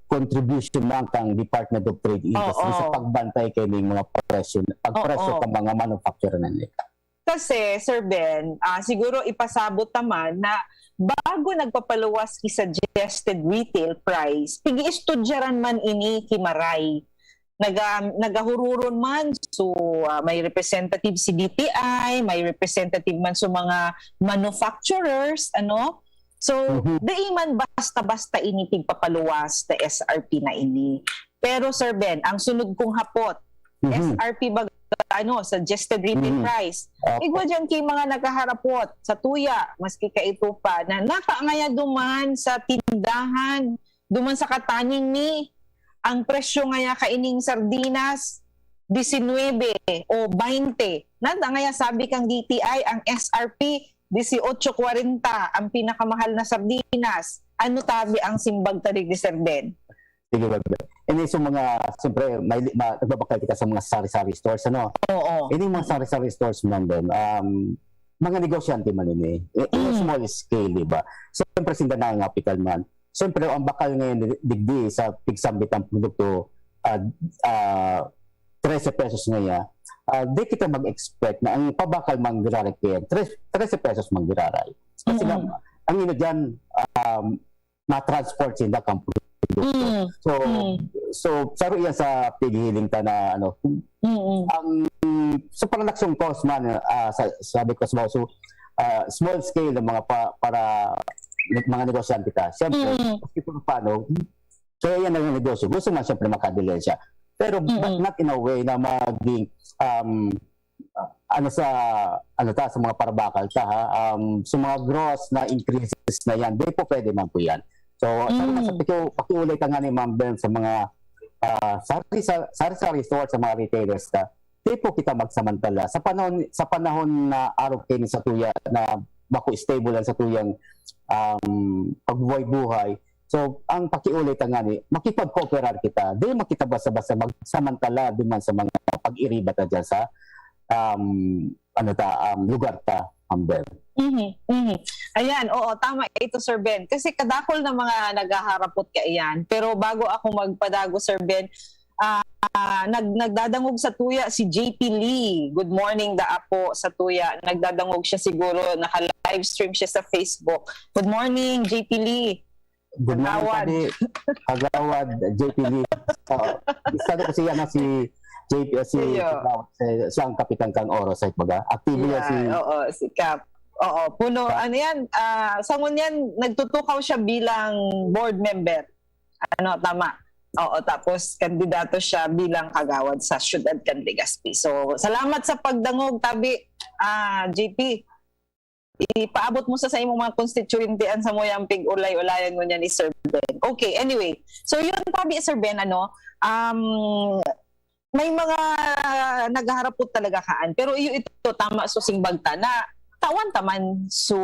contribution ng kang Department of Trade Industry sa pagbantay kay ng mga presyo ng mga manufacturer na nila. Kasi, Sir Ben, siguro ipasabot naman na bago nagpapaluwas ki suggested retail price, pigi-estudyaran man ini kimaray. Nagahururon man, so may representative si DTI, may representative man so mga manufacturers, ano? So, di man basta-basta ini tigpapaluwas na SRP na ini. Pero, Sir Ben, ang sunod kong hapot, SRP ba suggested retail price. Igwa dyan kay mga nakaharapot sa tuya, maski ka ito pa, na nakaangaya duman sa tindahan, duman sa kataning ni, ang presyo ngaya kaining sardinas, 19 o 20. Ngaya sabi kang DTI, ang SRP, 18.40, ang pinakamahal na sardinas. Ano tabi ang simbag tarig ni Sir Ben? Sige, Ma'am Ben. Ini so mga, siyempre, nagbabakay kita sa mga sari-sari stores, ano? Oo. Ini mga sari-sari stores, Ma'am Ben, mga negosyante man ini, small scale, di ba? Siyempre, sinda nangangapital man. Siyempre, ang bakal ngayon digdi sa pigsambit ng produkto, 13 pesos ngayon, di kita mag-expect na ang pabakal manggiraray kaya, 13 pesos manggiraray. Kasi ang ino dyan, ma-transport sinda kang produkto. So saro yan sa pighiling ta na ano ang sa production cost man sabi ko small scale ng mga para mga negosyante ta siyempre paano kaya yan ang negosyo gusto man siyempre makadili siya pero but not in a way na maging sa mga parabakal ta sa mga gross na increases na yan di po pwede man po yan. So, pakiulay ka nga ni Ma'am Ben sa mga sari-sari stores, sa mga retailers ka. di po kita magsamantala. Sa panahon na araw kayo sa tuya, na bako stable lang sa tuyang pagbuhay-buhay. So, ang pakiulit ang ngani, makipag-cooperar kita. Di makita basta-basta magsamantala duman sa mga pag-iriba ta dyan sa lugar ta, Amber. Ayan, oo, tama ito, Sir Ben. Kasi kadakol na mga naghaharapot ka iyan. Pero bago ako magpadago, Sir Ben, nagdadangog sa tuya si JP Lee. Good morning, Daapo sa tuya. Nagdadangog siya siguro, naka-livestream siya sa Facebook. Good morning, JP Lee. Good morning, Kagawad, JP Lee. Gusto ko siya na si JP, siya ang kapitan kang Oros, ay baga. Aktibo Yeah, si... oo, si Cap. Oo, puno, ano yan, sangon yan, nagtutukaw siya bilang board member. Ano, tama. Oo, tapos kandidato siya bilang kagawad sa Syudad kan Legazpi. So, salamat sa pagdangog, tabi, JP. Ipaabot mo sa imong mga constituentean sa moyang pig-ulay-ulayan mo niya ni Sir Ben. Okay, anyway. So, yun, tabi, Sir Ben, may mga naghaharap po talaga kaan. Pero ito tama so singbagta na tawan taman so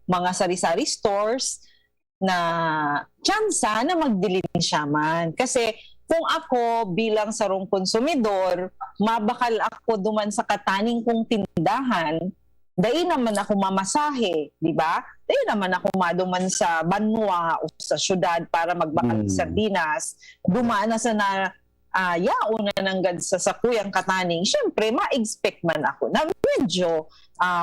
mga sari-sari stores na tsansa na magdilin siya man. Kasi kung ako bilang sarong konsumidor, mabakal ako duman sa kataning kong tindahan, dahil naman ako mamasahe, di ba? Dahil naman ako maduman sa banwa o sa syudad para magbakal sa sardinas, dumana sa na yauna ng sa sakuyang kataning, syempre, ma-expect man ako na medyo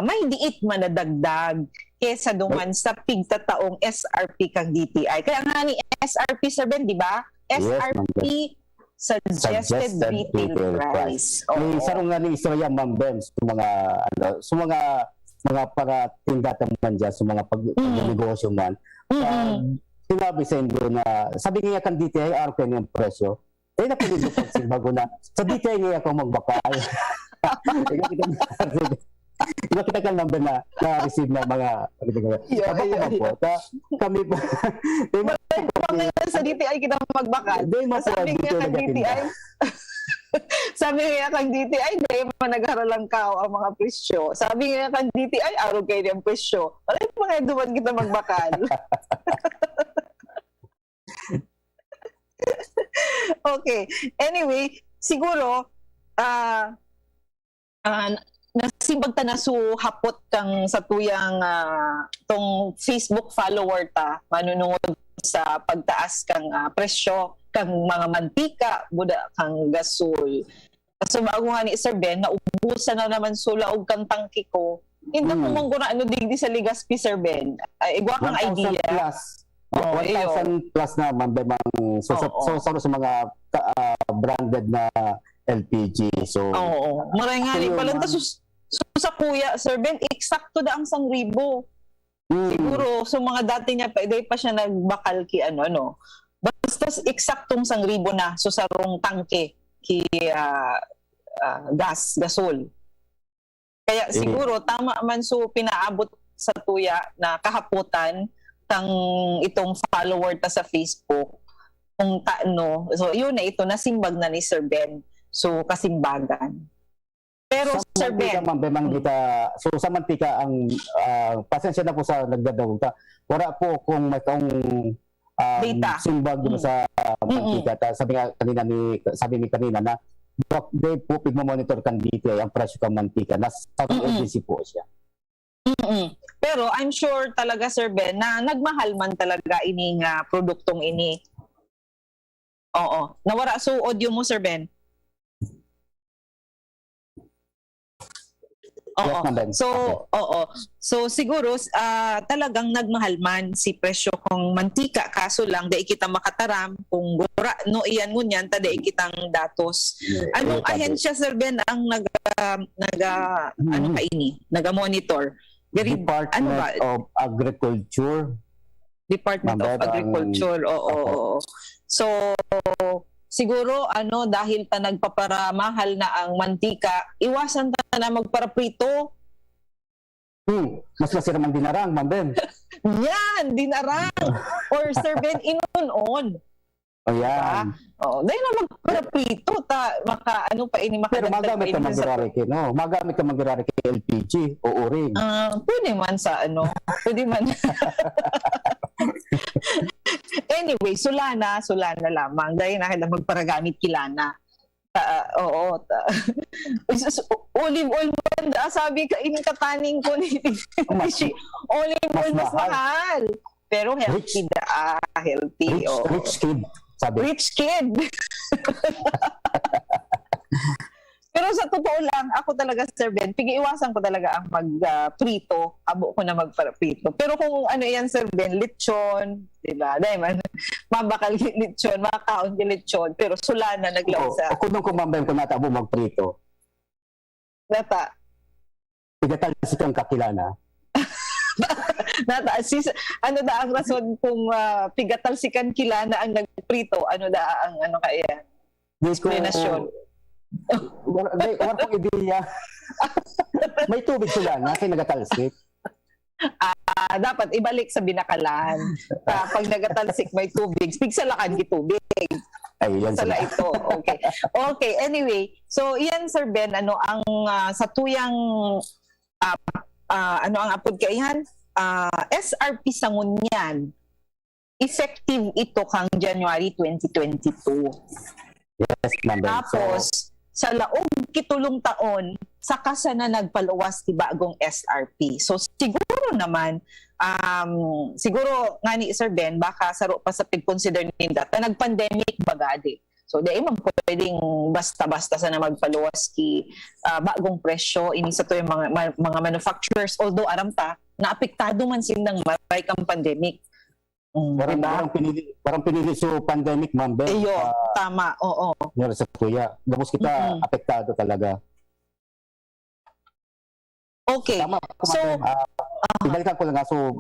may diit man na dagdag kesa duman sa pigtataong SRP kang DTI. Kaya nga ni SRP, Sir Ben, di ba? SRP, Suggested Retail Price. May sarong nga ni istorya, Ma'am Ben, sa mga para tindatan man dyan, sa mga pag-negosyo man. Sinabi sa inyo na, sabi niya kang DTI, araw kayo niyang presyo. Napilido pag bago na. Sa DTI niya ako magbakal. Iba kita kang number na na-receive na mga kami po. Sa DTI kita magbakal. Sabi nga kang DTI, sabi nga kang DTI, dahil managaralang kao ang mga presyo. Sabi nga kang DTI, araw kayo niyang presyo. Wala yung mga duman kita magbakal. Okay. Anyway, siguro nasimbag ta na hapot kang sa tuyang tong Facebook follower ta manunungod sa pagtaas kang presyo kang mga mantika buda kang gasol. So bago nga ni Sir Ben, naubusan na naman sula og kang tangki ko. Hindi ko mong ano digdi sa Legazpi, Sir Ben. Igwa kang idea. Plus. 1,000 plus na mambemang sa mga branded na LPG. So maray nga ni pala sa kuya, Sir Ben, eksakto da ang 1,000. Siguro so mga dati niya pa pa siya nagbakal ki ano. Basta eksaktong 1,000 na so sarong tangke ki gasol. Kaya siguro tama man so pinaabot sa tuya na kahaputan tang itong follower ta sa Facebook kung taano. So yun na ito nasimbag na ni Sir Ben. So kasimbagan. Pero sa Sir Ben, so sa mantika ang pasensya na po sa nagdadawag ta. Wala po kung may kaong simbag sa mantika ta. Sabi ni kanina na they po pigmo-monitor kan dito ang presyo kan mantika na sa agency po siya. Pero I'm sure talaga, Sir Ben, na nagmahal man talaga ining produktong ini. Oo. Nawara so audio mo, Sir Ben. Oo. Yes, So siguro talagang nagmahal man si presyo kung mantika kaso lang dai kita makataram kung gura no iyan ngunyan ta dai kitang datos. Anong ahensya, Sir Ben, ang ano kaini? Naga-monitor? Department of Agriculture. Department of Agriculture. Oo. So siguro dahil ta nagpaparamahal na ang mantika, iwasan ta na magparaprito. Mas masira man dinarang, Ma'am Ben. Yan, dinarang. Or Sir Ben, inunon. Ayan. Oo, dahil na magpaprito maka ano pa ini Pero makadagdag magamit ka pa ini sa mag-irareke, no? Magamit ka mag-irareke LPG o uring. pwede man sa ano, pwede man. Anyway, sulana lamang dahil na kailangan magparagamit kilana. Oo. Olive oil man sabi ka ini kataning ko ni olive oil mas mahal. Pero healthy healthy. Rich kid, sabi. Rich kid. Pero sa totoo lang, ako talaga, Sir Ben, pigi-iwasan ko talaga ang mag-prito. Abo ko na magpa-prito. Pero kung ano yan, Sir Ben, lechon, diba? Dahil man, mabakal lechon, makaon lechon, pero sulana naglaw sa... Ako nung kumambay ko natabo magprito. Nata. Tigatalsik ang kakilana. Nata, ano da ang rason kung pigatalsikan kilana ang nagprito? Ano da ang ano kaya? Explanation. War kong ideya. May tubig sila na kaya nagatalsik. Dapat ibalik sa binakalan. Pag nagatalsik may tubig, pigsalakan gitubig. Ay, yan Sala sila. ito. Okay. Okay, anyway. So, iyan, Sir Ben, ano ang sa tuyang ano ang apod kaihan? SRP Sangunyan. Effective ito kang January 2022. Yes, ma'am. Tapos, sa laog kitulong taon, saka na nagpaluwas ti bagong SRP. So, siguro naman, siguro nga ni Sir Ben, baka saro pa sa pag-consider ninda, nag-pandemic bagadi. So, dahil man pwedeng basta-basta sana magpaluwas ki bagong presyo, ini sa to yung mga manufacturers, although aram ta, naapektado man silang maray kang pandemic. Parang pinili so pandemic, ma'am. Eyo, tama, oo. Meron sa kuya. Gabos kita, apektado talaga. Okay. Tama. So, ibalikan ko lang nga, so,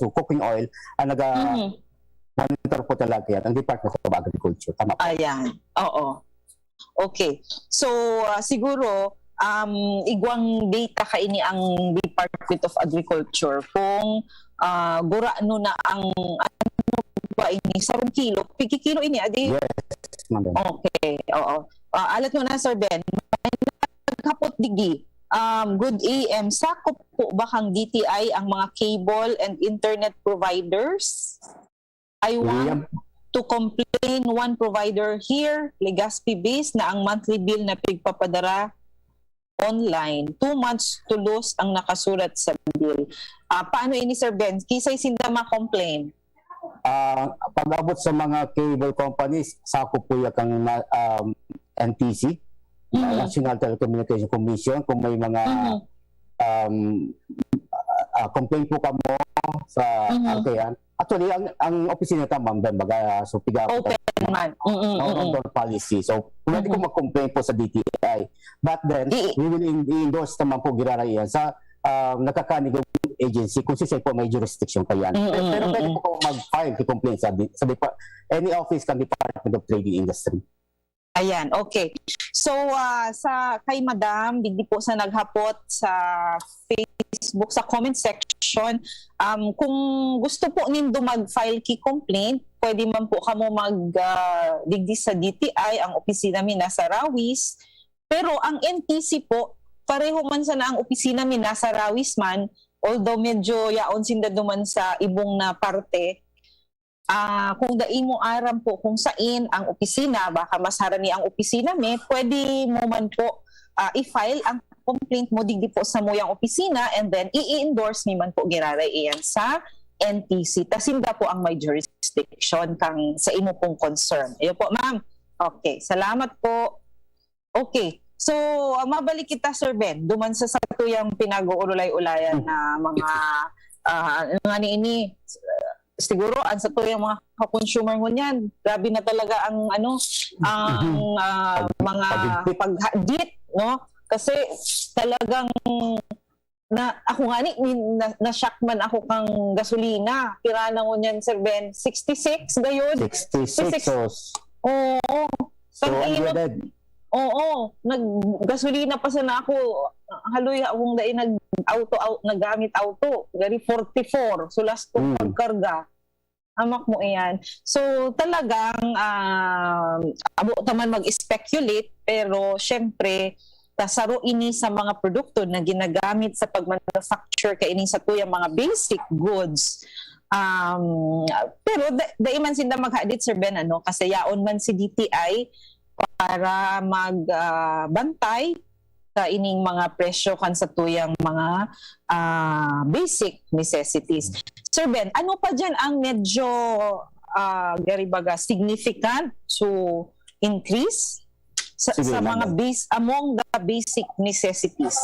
cooking oil, ang monitor po talaga yan, ang Department of Agriculture. Tama po. ayan, oo. Okay. So, siguro, igwang data ka ini ang Department of Agriculture kung gurano na ang ano ba ini sarong kilo pigi-kilo ini adi. Yes, ma'am. Okay, oo. Alat mo na, Sir Ben, may naghapot digi. Good AM, sakop po ba kang DTI ang mga cable and internet providers? I want to complain one provider here, Legazpi Base, na ang monthly bill na pigpapadara online, 2 months to lose ang nakasulat sa bill. Paano ini, Sir Ben? Kisay sinda ma-complain? Pag-abot sa mga cable companies, sakop po yung kang NTC, National Telecommunication Commission, kung may mga complaint po kamo sa RTN. Actually, ang opisina ta, ma'am, baga, so piga Open man. outdoor policy. So, pwede ko mag-complain po sa DTI. But then, we will endorse naman po girarayan sa nakakanig agency kung sisay po may jurisdiction pa yan. Pero pwede po mag-file to complain sa any office kan Department of Trade and Industry. Ayan, okay. So, sa kay Madam, digdi po sa naghapot sa Facebook, sa comment section, kung gusto po nindo mag-file ki complaint, pwede man po kamo digdi sa DTI, ang opisina mi nasa Rawis. Pero ang NTC po, pareho man sana ang opisina mi nasa Rawis man, although medyo yaon sinda duman sa ibong na parte. Kung dai mo aram po kung saan ang opisina, baka mas harani ang opisina mi, pwede mo man po i-file ang complaint mo digdi po sa muyang opisina and then i-endorse ni man po giraray iyan sa NTC. Tasinda po ang may jurisdiction kang sa imo pong concern. Ayo po, ma'am. Okay, salamat po. Okay. So, mabalik kita, Sir Ben, duman sa satuyang pinag-uulay-ulayan na mga nga ni siguro ang sa tuyang mga consumer mo niyan, grabe na talaga ang mga paghadit, no? Kasi talagang ako nga na-shock man ako kang gasolina. Kirana ko niyan, Sir Ben, 66 gayon. 66. Oo. So, unleaded. Oo, naggasolina pa sana ako. Haloy akong dai nagamit auto, gari 44. So last ko pagkarga. Amak mo iyan. So talagang abo taman mag-speculate pero syempre tasaro ini sa mga produkto na ginagamit sa pag-manufacture kay ini sa tuyang mga basic goods. Pero daiman sinda maghadit Sir Ben ano kasi yaon man si DTI para magbantay sa ining mga presyo kan sa tuyang mga basic necessities. Sir Ben, ano pa dyan ang medyo garibaga significant to increase sa Sige, mga ma'am. among the basic necessities?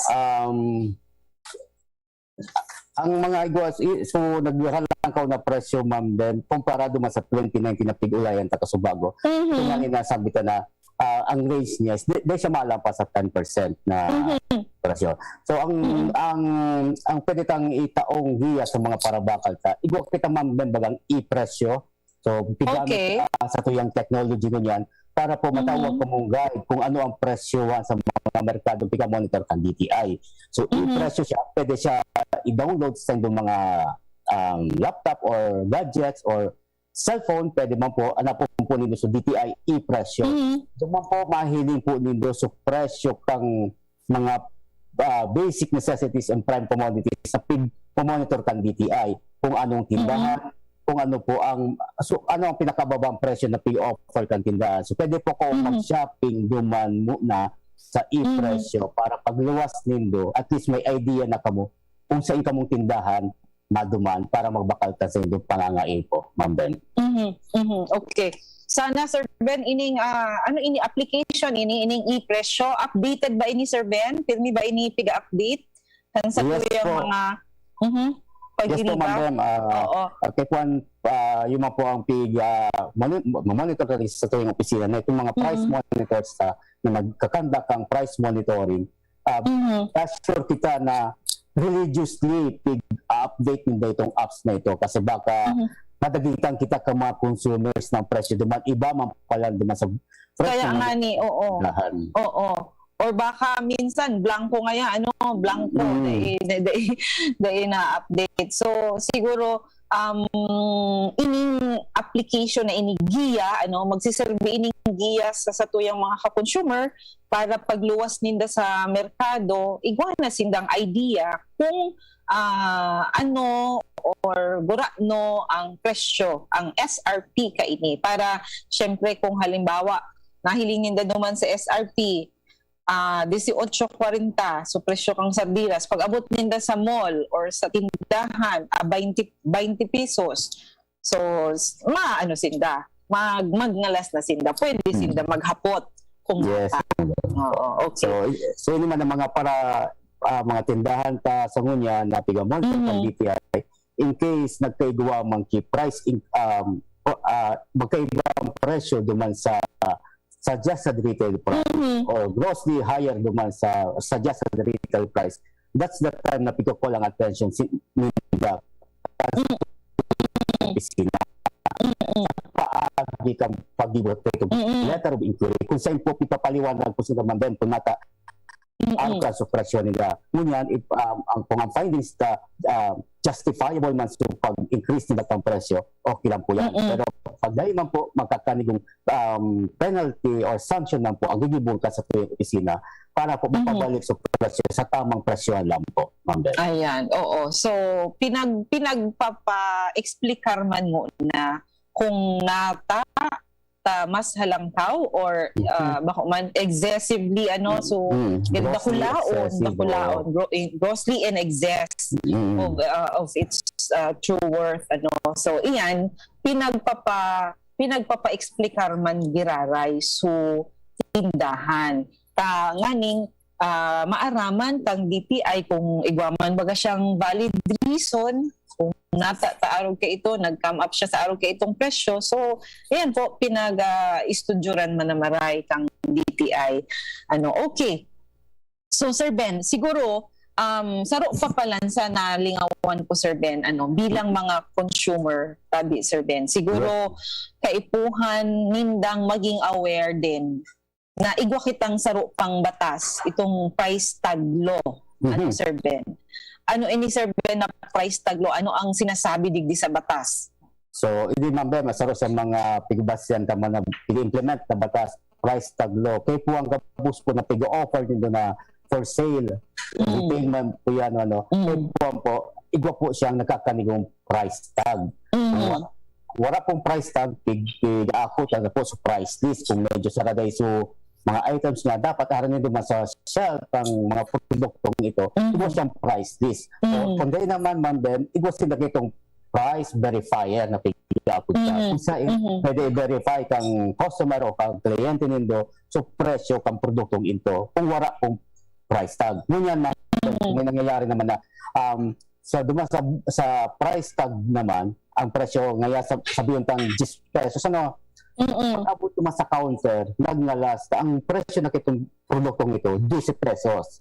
Ang mga igwas, so nagbihan lang ko na presyo, ma'am, then komparado man sa 2019 na pig-ulayan takasubago. Mhm. Kung nga ninasabi ka na ang range niya, di siya malampas sa 10% na presyo. So ang pwede tang itaong hiya sa mga parabakal ta, igwa kita, ma'am, ben bagang i-presyo. So pigamit sa tuyang technology ko niyan para po matawag ko mong guide kung ano ang presyo sa mga merkado pika monitor kan DTI. So i-presyo siya, pwede siya i-download sa inyong mga laptop or gadgets or cellphone, pwede man po po nindo sa DTI i-presyo. Duman po mahiling po nindo sa presyo kang mga basic necessities and prime commodities sa pag-monitor kan DTI kung anong tindahan, kung ano po ang ano ang pinakababang presyo na pay-offer kan tindahan. So pwede po ko mag-shopping duman muna sa i-presyo para pagluwas nindo at least may idea na kamo kung saan kamong tindahan maduman para magbakal ta sa inyong pangangain po, Ma'am Ben. Okay. Sana Sir Ben ining ano ini application ining i-presyo updated ba ini Sir Ben? Pirmi ba ini piga-update kan sa Yes tuyang po. mga Yes po, Ma'am Ben. Oo. Okay po, yung mga po ang monitor rin sa tuwing opisina na itong mga price monitors na nagkakanda kang price monitoring. Sure kita na religiously pig-update nila itong apps na ito kasi baka madagitan kita ka mga consumers ng presyo duman iba man pala duman sa presyo Kaya nga ni, oo. Or baka minsan blanco nga yan, blanco dahil na-update. So siguro ining application na inigiya, magsiserve ining giya sa tuyang mga ka-consumer para pagluwas ninda sa merkado, igwa na sindang idea kung ano or gurano ang presyo, ang SRP kaini para syempre kung halimbawa nahiling ninda naman sa SRP 18.40 so presyo kang sardinas pag abot ninda sa mall or sa tindahan 20 pesos so sinda magngalas na sinda pwede sinda maghapot kung yes. Okay. So ini man ang mga para mga tindahan ta sa ngunya na pigamon sa DTI in case nagkaigwa man ki price magkaiba ang presyo duman sa suggested retail price or grossly higher duman sa suggested retail price, that's the time na piko ko lang attention nila opisina paagi kang pag-ibot letter of inquiry kung saan po ipapaliwanag ko sila man kung nata ang kaso presyo nila. Ngunyan, kung ang findings na justifiable man sa pag-increase nila ang presyo, okay lang po yan. Pero pag dahil man po magkakanig penalty or sanction lang po ang gigibol ka sa tuyong opisina para po mapabalik sa presyo sa tamang presyohan lang po, Ma'am Ben. Ayan, oo. So, pinagpapa-explicar man mo na kung mas halangkaw or bako man excessively dakulaon grossly in excess of its true worth so iyan pinagpapa-explicar man giraray so tindahan nganing maaraman kang DTI kung igwaman baga siyang valid reason kung nataarog ka ito, nag-come up siya sa arog ka itong presyo. So, ayan po, pinag-istudyoran man na maray kang DTI. Okay. So, Sir Ben, siguro, saro pa palansa na lingawan ko, Sir Ben, bilang mga consumer, tabi, Sir Ben, siguro, kaipuhan, nindang maging aware din na igwa kitang saro pang batas, itong price tag law, Sir Ben. Ano ini Sir Ben na price tag law? Ano ang sinasabi digdi sa batas? So, hindi man ba, masaro sa mga pigbasyan tama na pig-implement na batas price tag law. Kaya po ang gabus po na pig-offer nito na for sale. Repayment po yan, ano. Kaya po, igwa po siyang nakakanigong price tag. Wala pong price tag, pig-ako talaga po sa price list. Kung medyo saraday so mga items nga dapat aran nito sa shelf ang mga produktong ito, igwa siyang price list. So, kung di naman man din, igwa sila itong price verifier na pig-ako siya. Kung sa pwede i-verify kang customer o kang kliyente nindo so presyo kang produktong ito kung wala pong price tag. Ngunyan na may nangyayari naman na sa price tag naman ang presyo ngayon sabihin tang 10 pesos ano pag-abot naman sa counter nagnalas ang presyo na kitong produktong ito 12 pesos.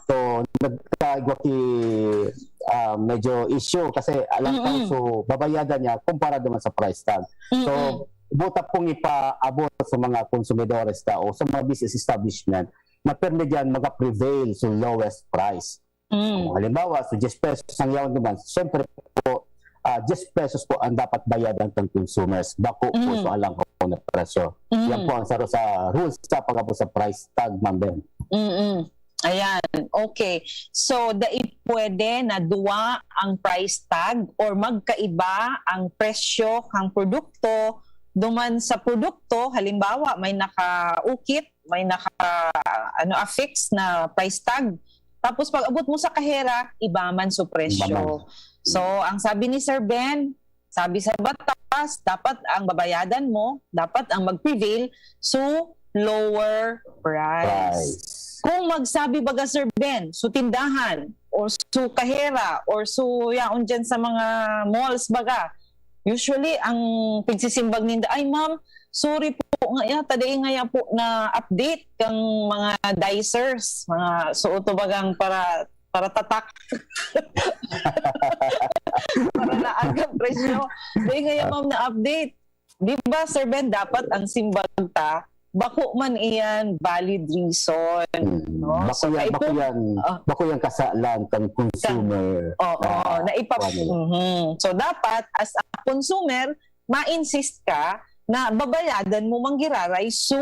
So nagkaigwa ki medyo issue kasi alam ko so babayadan niya kumpara naman sa price tag. So buta pong ipaabot sa mga konsumidores o sa mga business establishment na perme diyan mag-prevail sa lowest price. Halimbawa, so 10 pesos ang yawan naman, siyempre po 10 pesos po ang dapat bayadan ng consumers. Bako po so alang ko na presyo. Yan po ang saro sa rules sa pag-abot sa price tag, Ma'am Ben. Ayan, okay. So, pwede na duwa ang price tag or magkaiba ang presyo ng produkto duman sa produkto. Halimbawa, may naka-ukit, may naka-affix na price tag. Tapos pag abot mo sa kahera, iba man sa presyo. So, ang sabi ni Sir Ben, sabi sa batas, dapat ang babayadan mo, dapat ang mag-prevail so lower price. Kung magsabi baga Sir Ben, so tindahan, or so kahera, or so yaon dyan sa mga malls baga, usually ang pigsisimbag ninda, ay ma'am, sorry po nga taday nga po na update kang mga dicers, mga suoto bagang para tatak. Para naagang presyo. Taday nga ma'am na update. Di ba Sir Ben, dapat ang simbag ta bako man iyan valid reason, no? Bako yan kasalan kang consumer. So dapat as a consumer ma-insist ka na babayadan mo manggiraray so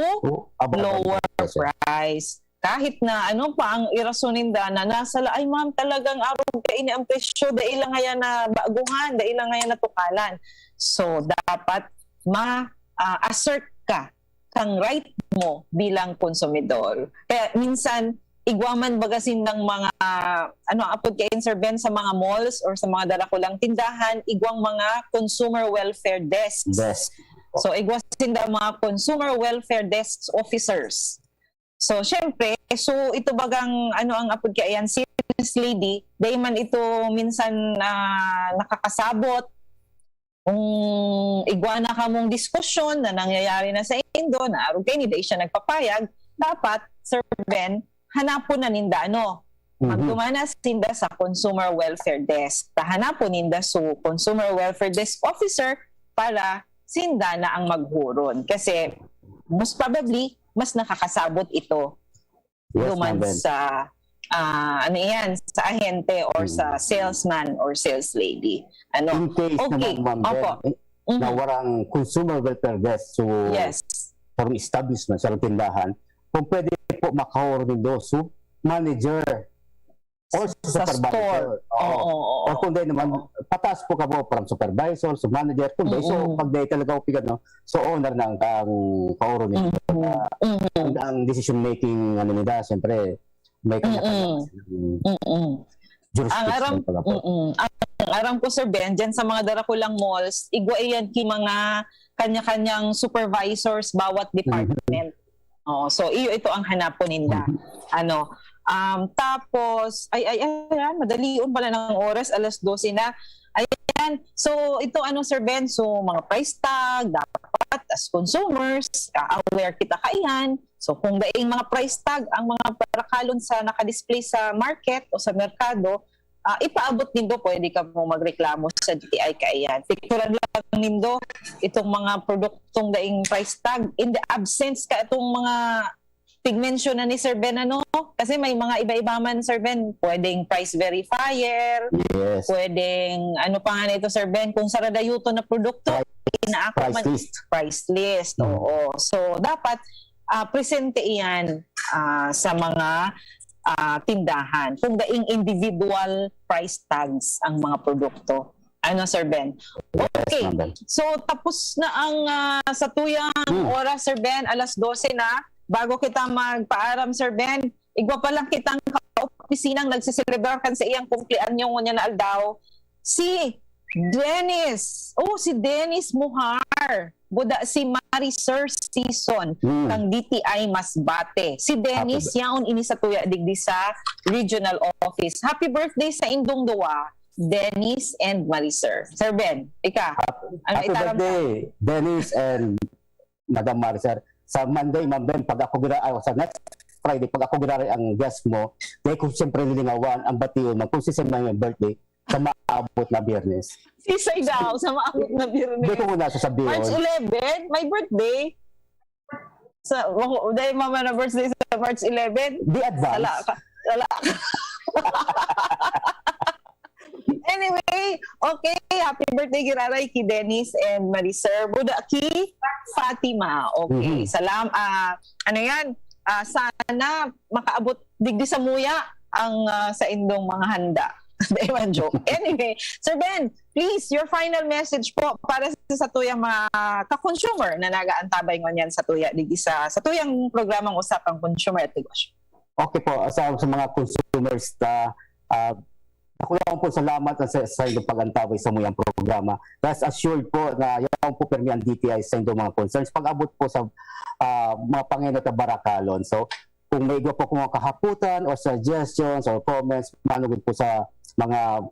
lower price. Kahit na ano pa ang irasunin na nasa ay ma'am talagang araw ka ini ang presyo dahil lang ngayon na baguhan, dahil lang ngayon na tukalan. So dapat ma-assert ka kang right mo bilang konsumidor. Kaya minsan igwaman bagasin ng mga apod kay Sir Ben sa mga malls or sa mga darakulang tindahan, igwang mga consumer welfare desks. So igwasin daw mga consumer welfare desks officers. So syempre, so ito bagang ang apod kay ayan sales lady, day man ito minsan nakakasabot kung igwana ka mong diskusyon na nangyayari na sa Indo, na arog kayo ni siya nagpapayag, dapat, Sir Ben, hanapon na ninda magtumanas ninda sa Consumer Welfare Desk. Hanapon ninda sa Consumer Welfare Desk Officer para sinda na ang maghuron. Kasi, most probably, mas nakakasabot ito duman sa sa ahente or sa salesman or sales lady. In case naman, na warang consumer welfare desk so from establishment sa tindahan, kung pwede po makahor nindo so manager or sa supervisor. O kung di naman, patas po ka po from supervisor, so manager, kung di, so pag di talaga upigan, so owner na ang kahoro nindo. Ang decision making, nila, siyempre, may kanya-kanya jurisdiction pala po. Ang aram ko Sir Ben, dyan sa mga darakulang malls, igwa iyan ki mga kanya-kanyang supervisors bawat department. So ito ang hanapon nila. Tapos madalion pala ng oras, 12:00 na. Ayan. So ito Sir Ben, so mga price tag dapat as consumers aware kita kaiyan. So kung daing mga price tag ang mga parakalon sa naka-display sa market o sa merkado, ipaabot nindo, pwede ka mo magreklamo sa DTI kaiyan. Picturean lang nindo itong mga produktong daing price tag in the absence ka itong mga tig-mention na ni Sir Ben, ano? Kasi may mga iba-iba man, Sir Ben. Pwedeng price verifier, Yes. pwedeng, ano pa nga nito, Sir Ben, kung saradayuto na produkto, inaako Price man, list. price list. Oo. So, dapat presente iyan sa mga tindahan. Kung daing individual price tags ang mga produkto. Ano, Sir Ben? Okay. Yes, ma'am. So, tapos na ang sa tuyang oras, Sir Ben, alas 12 na. Bago kita magpaaram, Sir Ben, igwa pa lang kitang ka-opisinang nagsiselebrar kan sa iyang kumplianyo niya na aldaw. Si Dennis. Oh, si Dennis Muhar. Buda si Mariser Season kang DTI Masbate. Si Dennis, yaon ini sa tuya digdi sa regional office. Happy birthday sa indong duwa, Dennis and Mariser. Sir Ben, ika. Ano Happy itaram ka? birthday, Dennis and Madam Mariser. Sa Monday, Ma'am Ben, pag ako sa next Friday, pag ako gira ang guest mo, dahil kung siyempre lilingawan, ang batiyon, kung si Sam yung birthday, sa maabot na Biyernes. Sisay daw sa maabot na Hindi birthday. ko muna sasabihin. March 11, my birthday. Dahil mama na birthday sa March 11. Di advance. Wala ka. Anyway, okay. Happy birthday giraray ki Dennis and Mariser. Buda ki Fatima. Okay. Ano yan? Sana makaabot digdi sa muya ang sa indong mga handa. Ewan joke. Anyway, Sir Ben, please, your final message po para sa tuyang mga ka-consumer na nagaantabay ngon yan sa tuya digdi sa tuyang programang Usapang Consumer at Negosyo. Okay po, sa mga consumers ako lang po salamat sa inyong pag-antabay sa muyang programa. Rest assured po na yaw po permi ang DTI sa inyong mga concerns. Pag-abot po sa mga Panginoon at Barakalon. So, kung may iba po kung mga kahaputan o suggestions or comments, manugod po sa mga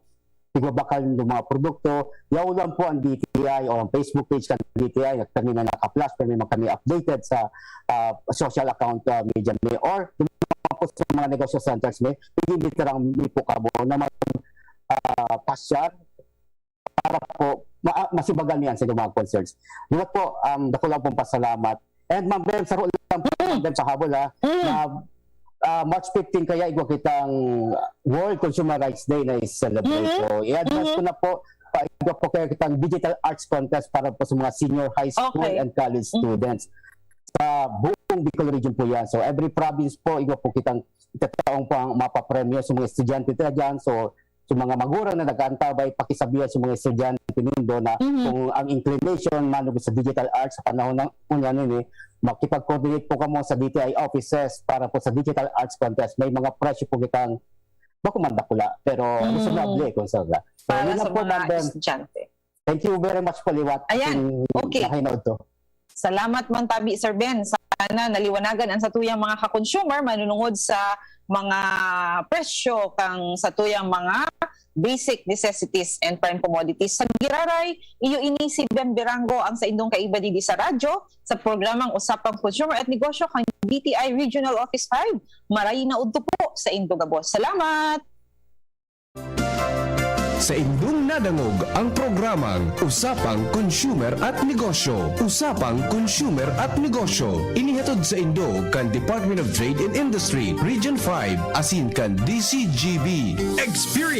tigbabakal ng mga produkto, yaw lang po ang DTI o ang Facebook page ng DTI. Kami na naka-flash, kami updated sa social account media may or po sa mga negosyo centers may hindi tarang may po kabo na pasyar para po masibagan niyan sa mga concerns. Diba po, dako lang pong pasalamat. And Ma'am Ben, saro lang po sa habol na March 15 kaya igwa kitang World Consumer Rights Day na is-celebrate. So, i-advance ko na po igwa po kaya kitang Digital Arts Contest para po sa mga senior high school and college students. Sa buong Bicol region po yan. So every province po, iba po kitang itataong pang mapapremyo sa mga estudyante tayo dyan. So mga magurang na nag-aantabay, pakisabihan sa mga estudyante nindo na kung ang inclination manugod sa digital arts sa panahon ng unyan makipag-coordinate po kamo sa DTI offices para po sa digital arts contest. May mga presyo po kitang bakumandakula pero reasonable kung saan. So, Para yun sa lang po, mga Madam. estudyante. Thank you very much po, Liwat. Ayan, okay. Nakinood to. Salamat man tabi, Sir Ben. Sana naliwanagan ang satuyang mga ka-consumer manunungod sa mga presyo kang satuyang mga basic necessities and prime commodities. Sa giraray, iyo ini si Ben Birango ang sa indong kaiba di sa radyo sa programang Usapang Consumer at Negosyo kang DTI Regional Office 5. Maray na udto po sa indong gabos. Salamat! Sa indong nadangog ang programang Usapang Consumer at Negosyo. Usapang Consumer at Negosyo. Inihatod sa Indo kan Department of Trade and Industry, Region 5, asin kan DCGB. Experience!